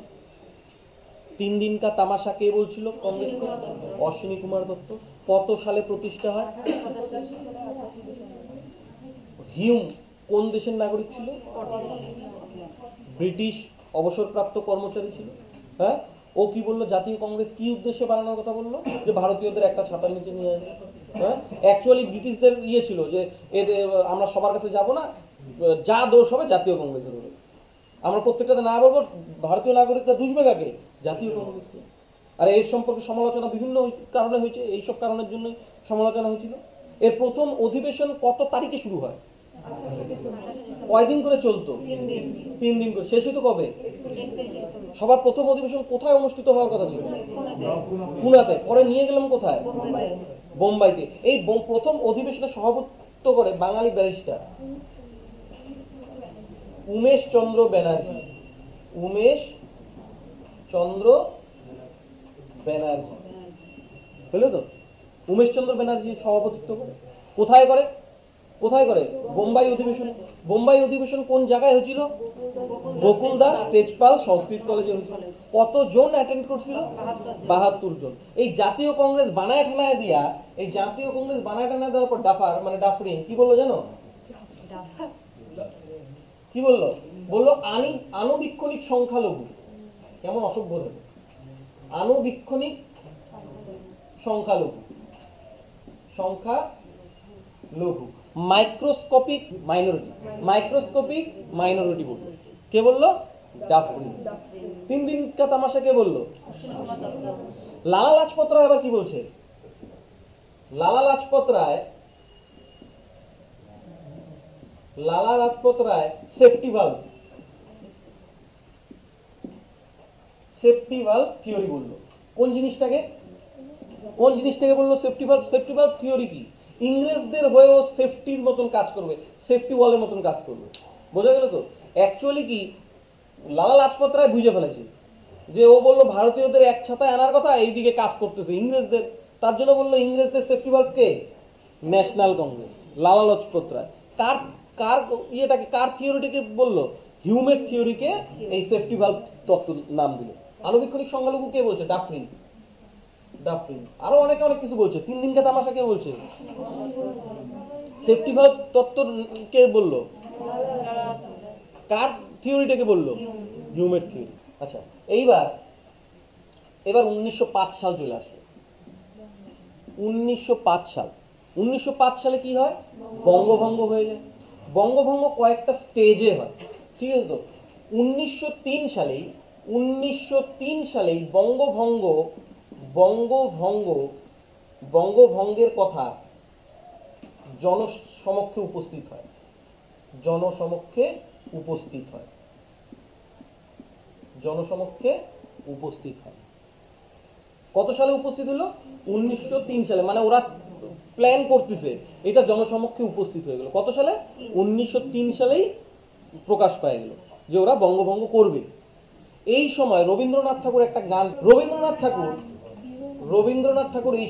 3 দিন কা তামাশা কে বলছিল কংগ্রেসকে? অশ্বিনী কুমার দত্ত। কত সালে প্রতিষ্ঠা হয়? হিউম কোন দেশের নাগরিক ছিল? ব্রিটিশ অবসরপ্রাপ্ত কর্মচারী ছিল। হ্যাঁ, ও কি বললো? জাতীয় কংগ্রেস কি উদ্দেশ্যে বানানোর কথা বললো? যে ভারতীয়দের একটা ছাতার নিচে নিয়ে আসবে। হ্যাঁ, অ্যাকচুয়ালি ব্রিটিশদের ছিল যে আমরা সবার কাছে যাব না, যা দোষ হবে জাতীয় কংগ্রেসের হবে। আমরা প্রত্যেকটাতে না বলবো, ভারতীয় নাগরিকরা দুষবে কাকে? জাতীয় কংগ্রেসকে। আর এর সম্পর্কে সমালোচনা বিভিন্ন কারণে হয়েছে, এইসব কারণের জন্য সমালোচনা হয়েছিল। এর প্রথম অধিবেশন কত তারিখে শুরু হয়? কয়দিন করে চলতো? 3 দিন করে। শেষ হইতো কবে? সবার প্রথম অধিবেশন কোথায় অনুষ্ঠিত হওয়ার কথা ছিল? পুনাতে। পরে নিয়ে গেলাম কোথায়? বোম্বাইতে। এই প্রথম অধিবেশনে সভাপতিত্ব করে বাঙালি ব্যারিস্টার উমেশ চন্দ্র ব্যানার্জি। বুঝলে তো? উমেশ চন্দ্র ব্যানার্জি সভাপতিত্ব করে। কোথায় করে? বোম্বাই অধিবেশন। বোম্বাই অধিবেশন কোন জায়গায় হয়েছিল? গোকুল দাস তেজপাল সংস্কৃত কলেজে হয়েছিল। কতজন অ্যাটেন্ড করছিল? 72 জন। এই জাতীয় কংগ্রেস বানায় ঠানায় দেওয়ার পর ডাফরিন কি বললো জানো? কি বললো? আনুবীক্ষণিক সংখ্যালঘু। কেমন অসভ্য থাকে! আনুবীক্ষণিক সংখ্যালঘু মাইক্রোস্কোপিক মাইনরিটি বললো। কে বললো? ডাফরিন। 3 দিন কা তামাশা কে বললো? লালা লাজপত রায় আবার কি বলছে? Lala Lajpat Rai safety valve theory বললো। কোন জিনিসটাকে বললো? সেফটি ভালভ থিওরি কি? ইংরেজদের হয়েও সেফটির মতন কাজ করবে, সেফটি ওয়ালের মতন কাজ করবে। বোঝা গেল তো? অ্যাকচুয়ালি কি লালা লাজপত রায় বুঝে ফেলেছে যে ও বললো ভারতীয়দের এক ছাতায় আনার কথা, এইদিকে কাজ করতেছে ইংরেজদের। তার জন্য বললো ইংরেজদের সেফটি ভালভ কে? ন্যাশনাল কংগ্রেস, লালা লাজপত রায়। কার থিওরিটিকে বললো? হিউমের থিওরিকে এই সেফটি ভালভ তত্ত্ব নাম দিল। আণুবীক্ষণিক সংখ্যালঘু কে বলছে? ডাফরিন। ডাফরিন আরো অনেকে অনেক কিছু বলছে। 3 দিনকে তামাশা কে বলছে? সেফটি ভালভ তত্ত্ব কে বললো? কার থিওরিটাকে বললো? হিউমের থিওরি। আচ্ছা, এইবার 1905 সাল চলে আসে। 1905 সাল, 1905 সালে কি হয়? বঙ্গভঙ্গ হয়ে যায়। বঙ্গভঙ্গ কয়েকটা স্টেজে হয়, ঠিক আছে তো? 1903 সালেই বঙ্গভঙ্গের কথা জনসমক্ষে উপস্থিত হয়। জনসমক্ষে উপস্থিত হয়। কত সালে উপস্থিত হলো? 1903 সালে। মানে ওরা প্ল্যান করতেছে, এটা জনসমক্ষে উপস্থিত হয়ে গেল কত সালে? 1903 সালেই প্রকাশ পায় গেল যে ওরা বঙ্গভঙ্গ করবে। এই সময় রবীন্দ্রনাথ ঠাকুর একটা গান, রবীন্দ্রনাথ ঠাকুর এই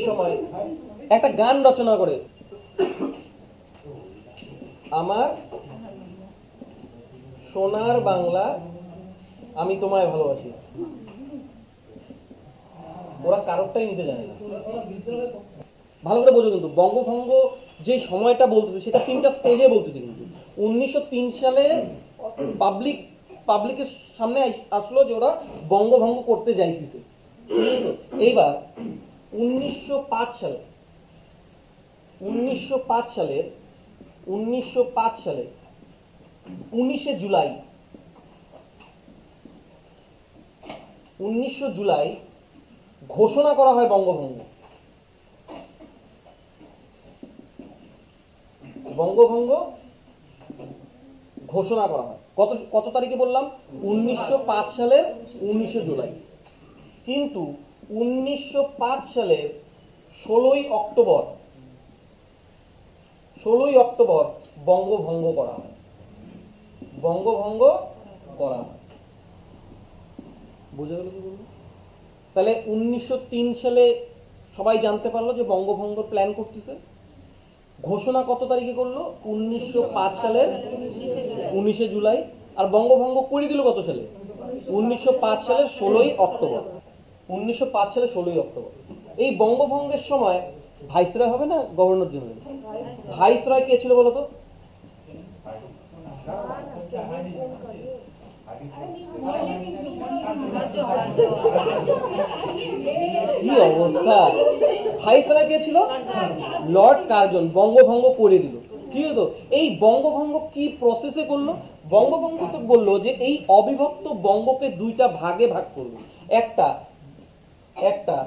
সময় একটা গান রচনা করে, আমার সোনার বাংলা আমি তোমায় ভালোবাসি। ওরা কারোরটাই নিতে জানে না। ভালো করে বোঝো কিন্তু, বঙ্গভঙ্গ যে সময়টা বলতেছে সেটা 3টা স্টেজে বলতেছে। কিন্তু 1903 সালে পাবলিকের সামনে আসলো যে ওরা বঙ্গভঙ্গ করতে যাইতেছে। এইবার 1905 সালের 19 জুলাই ঘোষণা করা হয় বঙ্গভঙ্গ ঘোষণা করা হয়। কত তারিখে বললাম? 1905 সালের 19 জুলাই। কিন্তু 1905 সালের 16ই অক্টোবর বঙ্গভঙ্গ করা হয়। বুঝে গেল কি বলবো? তাহলে 1903 সালে সবাই জানতে পারলো যে বঙ্গভঙ্গর প্ল্যান করতেছে। ঘোষণা কত তারিখে করলো? 1905 সালের 19 জুলাই। আর বঙ্গভঙ্গ করে দিল কত সালে? 1905 সালের 16ই অক্টোবর। 1905 সালের 16ই অক্টোবর। এই বঙ্গভঙ্গের সময় ভাইসরয় হবে না গভর্নর জেনারেল? ভাইসরয় কে ছিল বলতো? কি অবস্থা! ভাইসরয় কে ছিল? Lord Curzon. বঙ্গভঙ্গ করে দিল, ঠিক আছে তো? এই বঙ্গভঙ্গ কি প্রসেসে করলো? বঙ্গভঙ্গ তো বললো যে এই অবিভক্ত বঙ্গকে 2টা ভাগে ভাগ করবে। একটা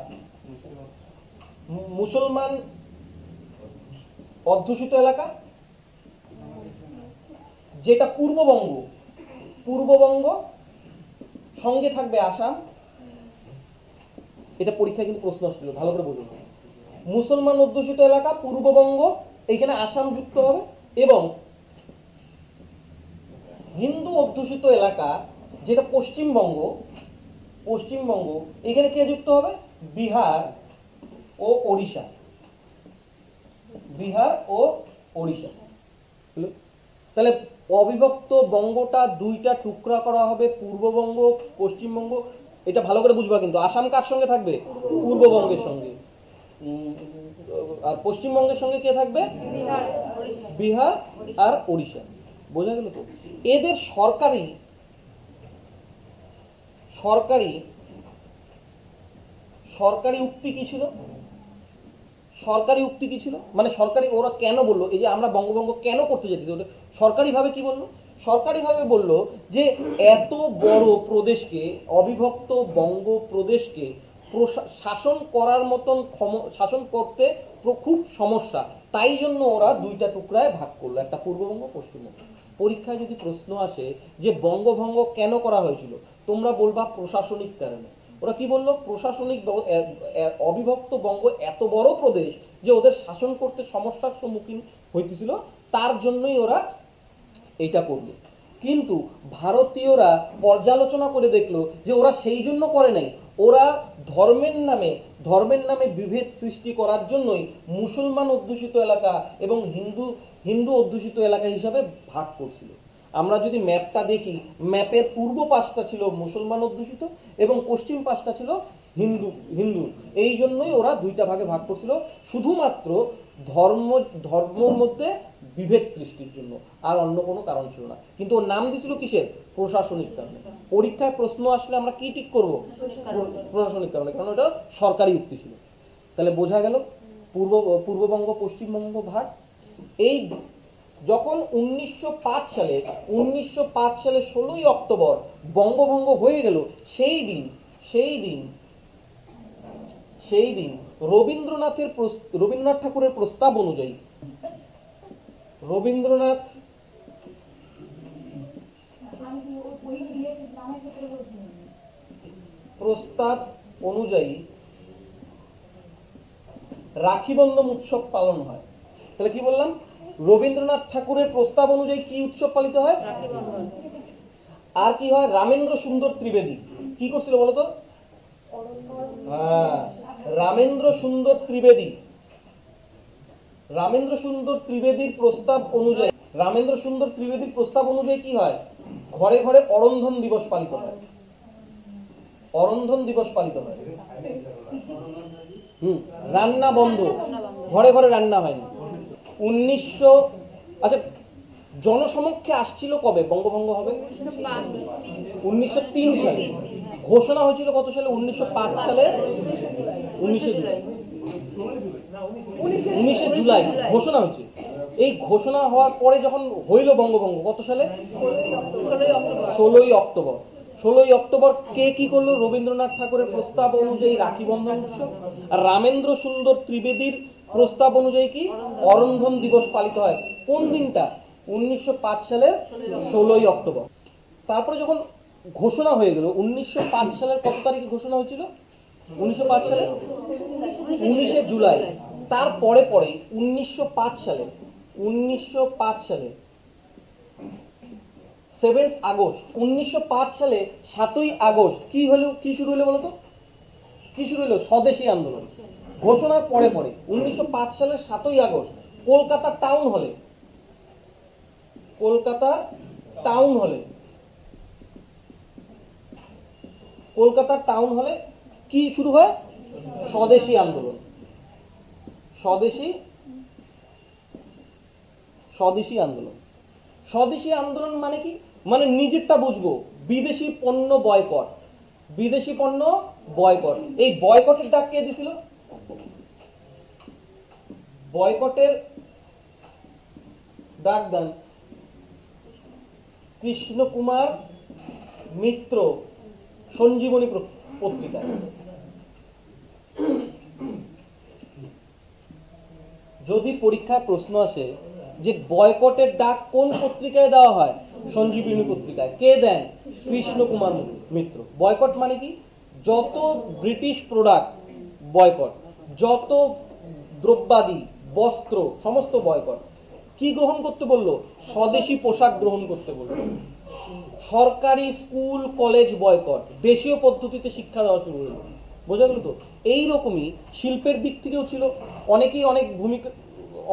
মুসলমান অধ্যুষিত এলাকা, যেটা পূর্ববঙ্গ, সঙ্গে থাকবে আসাম। এটা পরীক্ষায় কিন্তু প্রশ্ন আসছিল, ভালো করে বুঝুন। মুসলমান অধ্যুষিত এলাকা পূর্ববঙ্গ, এইখানে আসাম যুক্ত হবে। এবং হিন্দু অধ্যুষিত এলাকা যেটা পশ্চিমবঙ্গ, এখানে কে যুক্ত হবে? বিহার ও ওড়িশা। তাহলে অবিভক্ত বঙ্গটা 2টা টুকরা করা হবে, পূর্ববঙ্গ, পশ্চিমবঙ্গ। এটা ভালো করে বুঝবা কিন্তু। আসাম কার সঙ্গে থাকবে? পূর্ববঙ্গের সঙ্গে। আর পশ্চিমবঙ্গের সঙ্গে কে থাকবে? বিহার আর ওড়িশা। বোঝা গেল তো? এদের সরকারি উক্তি কি ছিল? মানে সরকারি ওরা কেন বললো এই যে আমরা বঙ্গভঙ্গ কেন করতে যেতেছি? ওটা সরকারিভাবে কি বললো? সরকারিভাবে বললো যে এত বড় প্রদেশকে, অবিভক্ত বঙ্গ প্রদেশকে শাসন করার মতন শাসন করতে খুব সমস্যা, তাই জন্য ওরা 2টা টুকরায় ভাগ করলো, একটা পূর্ববঙ্গ, পশ্চিমবঙ্গ। পরীক্ষায় যদি প্রশ্ন আসে যে বঙ্গভঙ্গ কেন করা হয়েছিল, তোমরা বলবা প্রশাসনিক কারণে। ওরা কি বললো? প্রশাসনিক অবিভক্ত বঙ্গ এত বড় প্রদেশ যে ওদের শাসন করতে সমস্যার সম্মুখীন হইতেছিল, তার জন্যই ওরা এটা করলো। কিন্তু ভারতীয়রা পর্যালোচনা করে দেখলো যে ওরা সেই জন্য করে নাই, ওরা ধর্মের নামে বিভেদ সৃষ্টি করার জন্যই মুসলমান অধ্যুষিত এলাকা এবং হিন্দু হিন্দু অধ্যুষিত এলাকা হিসাবে ভাগ করছিল। আমরা যদি ম্যাপটা দেখি, ম্যাপের পূর্ব পাশটা ছিল মুসলমান অধ্যুষিত এবং পশ্চিম পাশটা ছিল হিন্দু হিন্দু এই জন্যই ওরা দুইটা ভাগে ভাগ করছিল, শুধুমাত্র ধর্মর মধ্যে বিভেদ সৃষ্টির জন্য, আর অন্য কোনো কারণ ছিল না। কিন্তু ওর নাম দিছিল কিসের? প্রশাসনিক কারণে। পরীক্ষায় প্রশ্ন আসলে আমরা কি ঠিক করব? প্রশাসনিক কারণে, কারণ এটা সরকারি উক্তি ছিল। তাহলে বোঝা গেল পূর্ববঙ্গ পশ্চিমবঙ্গ ভাগ। এই যখন 1905 সালে 16ই অক্টোবর বঙ্গভঙ্গ হয়ে গেল, সেই দিন রবীন্দ্রনাথ ঠাকুরের প্রস্তাব অনুযায়ী রাখি বন্ধন উৎসব পালন হয়। তাহলে কি বললাম? রবীন্দ্রনাথ ঠাকুরের প্রস্তাব অনুযায়ী কি উৎসব পালিত হয়? আর কি হয়? রামেন্দ্র সুন্দর ত্রিবেদী কি করছিল বলতো? হ্যাঁ, রামেন্দ্র সুন্দর ত্রিবেদীর প্রস্তাব অনুযায়ী কি হয়? ঘরে ঘরে অরন্ধন দিবস পালিত হয়। রান্না বন্ধ, ঘরে ঘরে রান্না হয়নি। আচ্ছা, জনসমক্ষে আসছিল কবে বঙ্গভঙ্গ হবে? 1903 সালে। ঘোষণা হয়েছিল কত সালে? 1905 সালে 19 জুলাই ঘোষণা হয়েছে। এই ঘোষণা হওয়ার পরে যখন হইল বঙ্গভঙ্গ কত সালে? 16ই অক্টোবর কে কি করলো? রবীন্দ্রনাথ ঠাকুরের প্রস্তাব অনুযায়ী রাখি বন্ধন উৎসব, আর রামেন্দ্র সুন্দর ত্রিবেদীর প্রস্তাব অনুযায়ী কি? অরন্ধন দিবস পালিত হয়। কোন দিনটা? 1905 সালের 16ই অক্টোবর। তারপরে যখন ঘোষণা হয়ে গেল, 1905 সালের কত তারিখে ঘোষণা হয়েছিল? 1905 সালে 19 জুলাই। তারপরে 1905 সালে 7 আগস্ট, 1905 সালে 7ই আগস্ট কি হলো? কি শুরু হলো বলতো? কি শুরু হলো? স্বদেশী আন্দোলন। ঘোষণার পরে 1905 সালের 7ই আগস্ট কলকাতা টাউন হলে কি শুরু হয়? স্বদেশী আন্দোলন। স্বদেশী আন্দোলন মানে কি? মানে নিজেরটা বুঝবো, বিদেশি পণ্য বয়কট। এই বয়কটের ডাক কে দিছিল? বয়কটের ডাক দেন কৃষ্ণ কুমার মিত্র সঞ্জীবনী পত্রিকায়। যদি পরীক্ষায় প্রশ্ন আসে যে বয়কটের ডাক কোন পত্রিকায় দেওয়া হয়? সঞ্জীবনী পত্রিকায়। কে দেন? কৃষ্ণ কুমার মিত্র। বয়কট মানে কি? যত ব্রিটিশ প্রোডাক্ট বয়কট, যত দ্রব্যাদি বস্ত্র সমস্ত বয়কট। কি গ্রহণ করতে বললো? স্বদেশী পোশাক গ্রহণ করতে বললো। সরকারি স্কুল কলেজ বয়কট, দেশীয় পদ্ধতিতে শিক্ষা দেওয়া শুরু হলো। বোঝা গেল তো? এইরকমই শিল্পের দিক থেকেও ছিল, অনেকেই অনেক ভূমিকা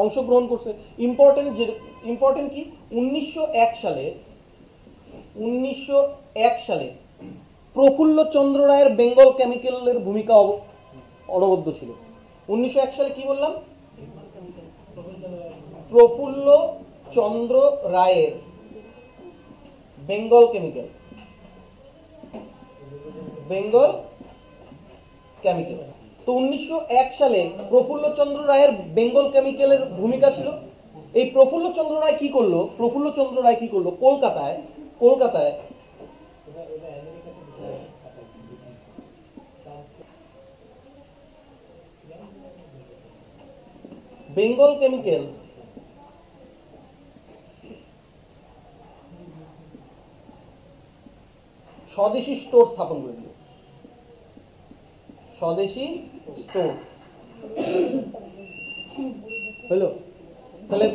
অংশগ্রহণ করছে। ইম্পর্টেন্ট কি? 1901 সালে প্রফুল্লচন্দ্র রায়ের বেঙ্গল কেমিক্যালের ভূমিকা অনবদ্য ছিল। 1901 সালে কি বললাম? প্রফুল্লচন্দ্র রায়ের বেঙ্গল কেমিক্যাল। তো 1901 সালে প্রফুল্লচন্দ্র রায়ের বেঙ্গল কেমিক্যালের ভূমিকা ছিল। এই প্রফুল্লচন্দ্র রায় কি করলো? কলকাতায় বেঙ্গল কেমিক্যাল স্বদেশী স্টোর স্থাপন করে দিল। স্বদেশী স্টোর হলো। তাহলে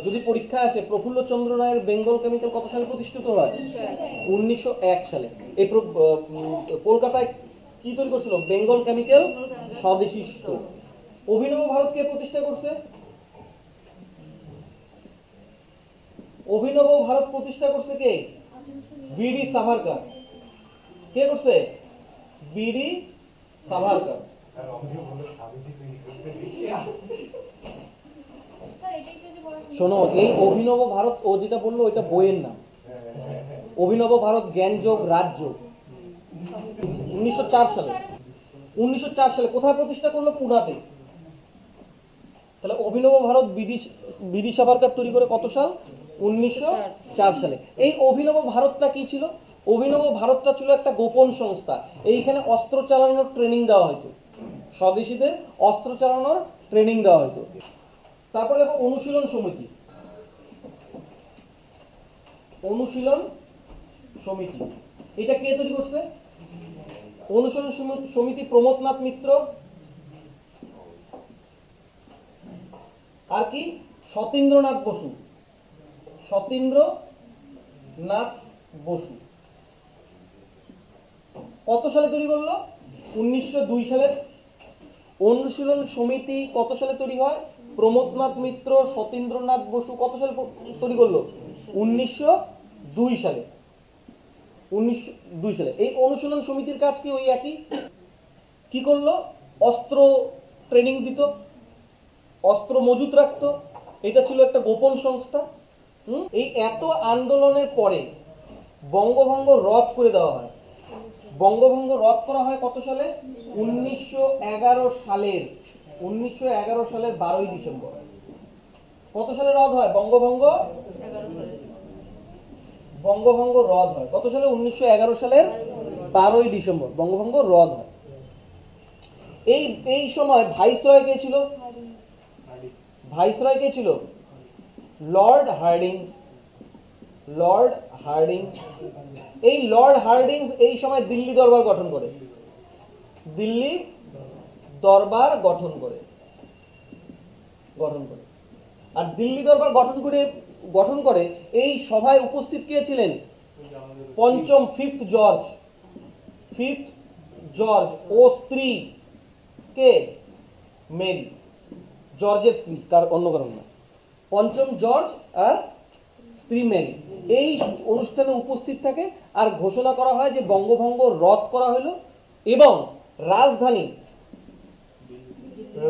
যদি পরীক্ষা আসে প্রফুল্লচন্দ্র রায়ের বেঙ্গল কেমিক্যাল কত সালে প্রতিষ্ঠিত হয়? 1901 সালে। এই কলকাতায় কি তৈরি করছিল? বেঙ্গল কেমিক্যাল স্বদেশী স্টোর। অভিনব ভারত কে প্রতিষ্ঠা করছে? অভিনব ভারত প্রতিষ্ঠা করছে কে? বিডি সাভারকার। কে করছে? বিডি সাভারকার। শোনো, এই অভিনব ভারত ও যেটা বললো ওইটা বইয়ের নাম। অভিনব ভারত জ্ঞানযোগ রাজযোগ 1904 সালে। 1904 সালে কোথায় প্রতিষ্ঠা করলো? পুনাতে। তাহলে অভিনব ভারত বিডি সাভারকার তৈরি করে কত সাল? 1904 সালে। এই অভিনব ভারতটা কি ছিল? অভিনব ভারতটা ছিল একটা গোপন সংস্থা। এইখানে অস্ত্র চালানোর ট্রেনিং দেওয়া হতো, স্বদেশীদের অস্ত্র চালানোর ট্রেনিং দেওয়া হতো। তারপরে দেখো অনুশীলন সমিতি। অনুশীলন সমিতি এটা কে তৈরি করছে? অনুশীলন সমিতি প্রমথনাথ মিত্র আর কি সতীন্দ্রনাথ বসু। সতীন্দ্রনাথ বসু কত সালে তৈরি করলো? 1902 সালে। অনুশীলন সমিতি কত সালে তৈরি হয়? প্রমথনাথ মিত্র, সতীন্দ্রনাথ বসু কত সালে তৈরি করলো? 1902 সালে। 1902 সালে। এই অনুশীলন সমিতির কাজ কি? ওই একই। কি করলো? অস্ত্র ট্রেনিং দিত, অস্ত্র মজুত রাখতো। এটা ছিল একটা গোপন সংস্থা। এই এত আন্দোলনের পরে বঙ্গভঙ্গ রদ করে দেওয়া হয়। বঙ্গভঙ্গ রদ করা হয় কত সালে? 1911 সালের 12ই ডিসেম্বর। কত সালে রদ হয় বঙ্গভঙ্গ? বঙ্গভঙ্গ রদ হয় কত সালে? 1911 সালের 12ই ডিসেম্বর বঙ্গভঙ্গ রদ হয়। এই সময় ভাইসরয় কে ছিল? ভাইসরয় কে ছিল? Lord Hardinge. Lord Hardinge. এই লর্ড হার্ডিঞ্জ এই সময় দিল্লি দরবার গঠন করে। দিল্লি দরবার গঠন করে। আর দিল্লি দরবার গঠন করে এই সভায় উপস্থিত কে ছিলেন? পঞ্চম ফিফথ জর্জ ও স্ত্রী কে? মেরি। জর্জের স্ত্রী, তার অন্য কারণ না। পঞ্চম জর্জ আর স্ত্রী মেরি এই অনুষ্ঠানে উপস্থিত থাকে। আর ঘোষণা করা হয় যে বঙ্গভঙ্গ রদ করা হলো এবং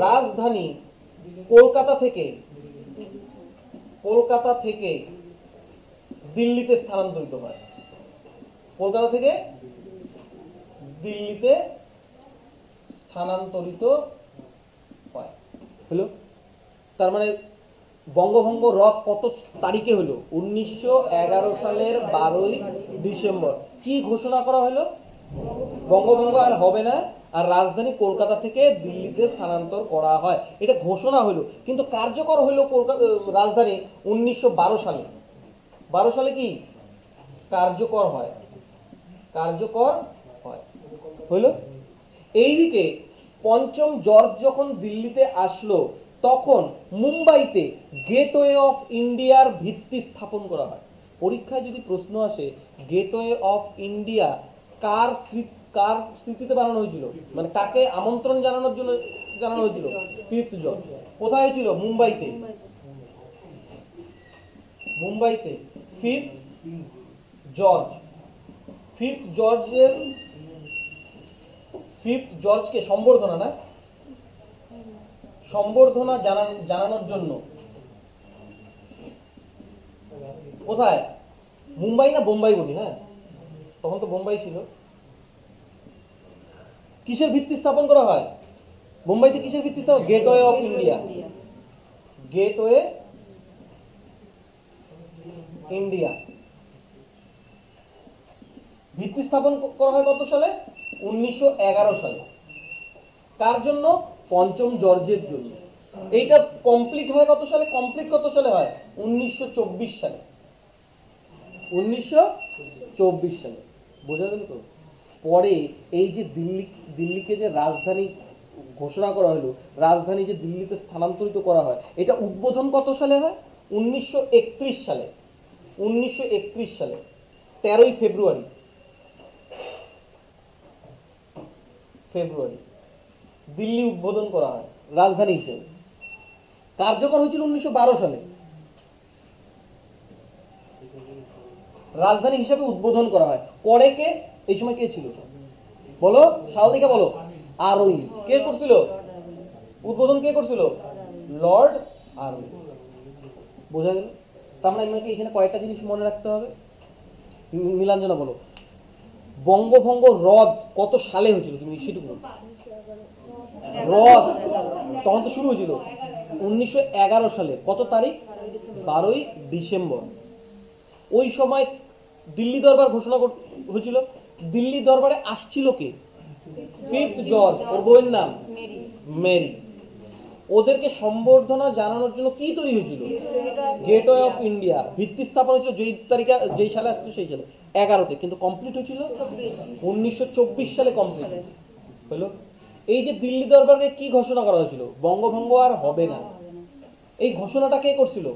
রাজধানী কলকাতা থেকে দিল্লিতে স্থানান্তরিত হয়। কলকাতা থেকে দিল্লিতে স্থানান্তরিত হয়। হলো? তার মানে বঙ্গভঙ্গ রদ কত তারিখে হলো? 1911 সালের 12ই ডিসেম্বর। কি ঘোষণা করা হলো? বঙ্গভঙ্গ আর হবে না, আর রাজধানী কলকাতা থেকে দিল্লিতে স্থানান্তর করা হয়। এটা ঘোষণা হলো, কিন্তু কার্যকর হলো রাজধানী 1912 সালে। 12 সালে কি কার্যকর হয়? হলো। এইদিকে পঞ্চম জর্জ যখন দিল্লিতে আসলো তখন মুম্বাইতে গেটওয়ে অফ ইন্ডিয়ার ভিত্তি স্থাপন করা হয়। পরীক্ষায় যদি প্রশ্ন আসে গেটওয়ে অফ ইন্ডিয়া কার স্মৃতিতে বানানো হয়েছিল, মানে কাকে আমন্ত্রণ জানানোর জন্য জানানো হয়েছিল? Fifth George. কোথায় হয়েছিল? মুম্বাইতে। ফিফথ জর্জকে সম্বর্ধনা জানানোর জন্য কোথায়? মুম্বাই না বোম্বাই বলি, হ্যাঁ তখন তো বোম্বাই ছিল। কিসের ভিত্তি স্থাপন করা হয় বোম্বাইতে? কিসের ভিত্তি স্থাপন? Gateway of India. Gateway India ভিত্তি স্থাপন করা হয় কত সালে? 1911 সালে। কার জন্য? পঞ্চম জর্জের জন্য। এইটা কমপ্লিট হয় কত সালে? কত সালে হয়? 1924 সালে। 1924 সালে। বোঝা গেল তো? পরে এই যে দিল্লিকে যে রাজধানী ঘোষণা করা হলো, রাজধানী যে দিল্লিতে স্থানান্তরিত করা হয়, এটা উদ্বোধন কত সালে হয়? 1931 সালে। 13ই ফেব্রুয়ারি দিল্লি উদ্বোধন করা হয় রাজধানী হিসেবে। কার্যকর হয়েছিল 1912 সালে। রাজধানী হিসেবে উদ্বোধন করা হয়। করে কে? এই সময় কে ছিল বলো, সাল দিকে বলো। আরউইন। কে করছিল উদ্বোধন? কে করছিল? Lord Irwin. বোঝা গেল? তার মানে আপনাকে এখানে কয়েকটা জিনিস মনে রাখতে হবে। নীলাঞ্জনা বলো, বঙ্গভঙ্গ হ্রদ কত সালে হয়েছিল? তুমি সেটুকু বলো। হ্রদ তখন তো শুরু হয়েছিল 1911 সালে। কত তারিখ? 12ই ডিসেম্বর। ওই সময় দিল্লি দরবার ঘোষণা হয়েছিল। দিল্লি দরবারে আসছিল কে? ফিফথ জর্জ, ওর বউয়ের নাম মেরি। ওদেরকে সম্বর্ধনা জানানোর জন্য কি তৈরি হয়েছিল? Gateway of India. ভিত্তি স্থাপন হয়েছিল যেই তারিখে, যেই সালে আসছিল সেই সালে 11তে, কিন্তু কমপ্লিট হয়েছিল 1924 সালে কমপ্লিট হলো। এই যে দিল্লি দরবারে কি ঘোষণা করা হয়েছিল? বঙ্গভঙ্গ আর হবে না। এই ঘোষণাটা কে করছিল?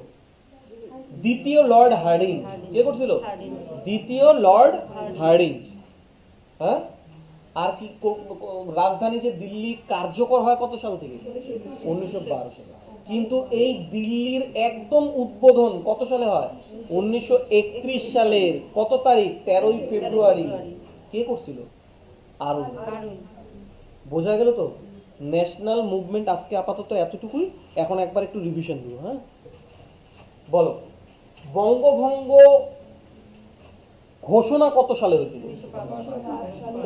দ্বিতীয় লর্ড হার্ডিঞ্জ। কে করছিল? দ্বিতীয় লর্ড হার্ডিঞ্জ। হ্যাঁ। আর কি রাজধানী যে দিল্লি কার্যকর হয় কত সাল থেকে? 1912 সালে। কিন্তু এই দিল্লির একদম উদ্বোধন কত সালে হয়? 1931 সালের কত তারিখ? 13ই ফেব্রুয়ারি। কে করছিল? আরউইন। বোঝা গেল তো? ন্যাশনাল মুভমেন্ট আজকে আপাতত এতটুকুই। এখন একবার একটু রিভিশন দিব। হ্যাঁ, বলো, বঙ্গভঙ্গ ঘোষণা কত সালে হয়েছিল?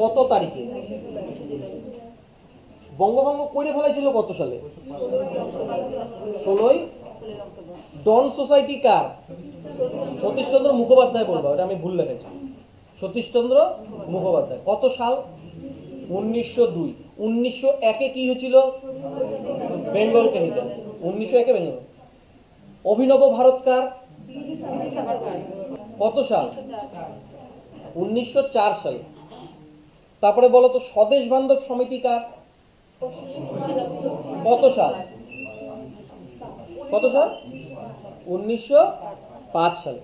কত তারিখে? বঙ্গভঙ্গ করে ফেলাইছিল কত সালে? 16ই। ডন সোসাইটি কার? সতীশচন্দ্র মুখোপাধ্যায় বলবো, ওটা আমি ভুল লিখেছি। সতীশচন্দ্র মুখোপাধ্যায়। কত সাল? 1902। 1901-এ কি হয়েছিল? বেঙ্গল কেমিক্যাল। 1901-এ বেঙ্গল। অভিনব ভারত কার? কত সাল? 1904 সালে। তারপরে বলো তো, স্বদেশ বান্ধব সমিতি কার? কত সাল? কত সাল? 1905 সালে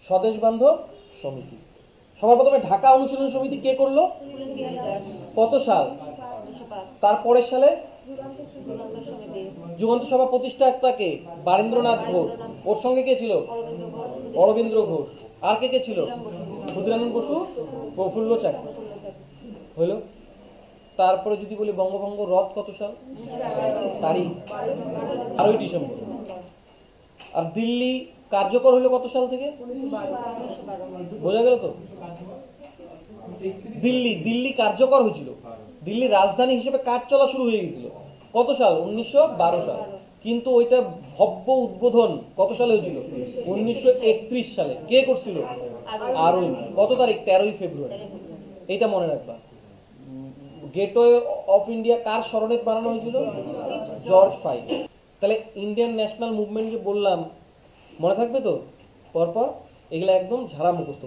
স্বদেশ বান্ধব সমিতি। সবার প্রথমে ঢাকা অনুশীলন সমিতি কে করলো? কত সাল? তারপরের সালে যুগান্ত সভা প্রতিষ্ঠাতাকে বারীন্দ্রনাথ ঘোষ। ওর সঙ্গে কে ছিল? অরবিন্দ ঘোষ। আর কে কে ছিল? ক্ষুদিরাম বসু, প্রফুল্ল চাকি। হইল। তারপরে যদি বলি বঙ্গভঙ্গ হ্রদ কত সাল? তারিখ 12ই ডিসেম্বর। আর দিল্লি কার্যকর হলো কত সাল থেকে? বোঝা গেল তো? দিল্লি কার্যকর হয়েছিল, দিল্লি রাজধানী হিসেবে কাজ চলা শুরু হয়ে গেছিল কত সাল? 1912 সাল। কিন্তু ওইটা ভব্য উদ্বোধন কত সালে হয়েছিল? 1931 সালে। কে করছিল? আরউইন। কত তারিখ? 13ই ফেব্রুয়ারি। এইটা মনে রাখবা। গেটওয়ে অফ ইন্ডিয়া কার স্মরণে বানানো হয়েছিল? George five. তাহলে ইন্ডিয়ান ন্যাশনাল মুভমেন্ট যে বললাম, মনে থাকবে তো? পরপর এগুলো একদম ঝাড়া মুখস্থ।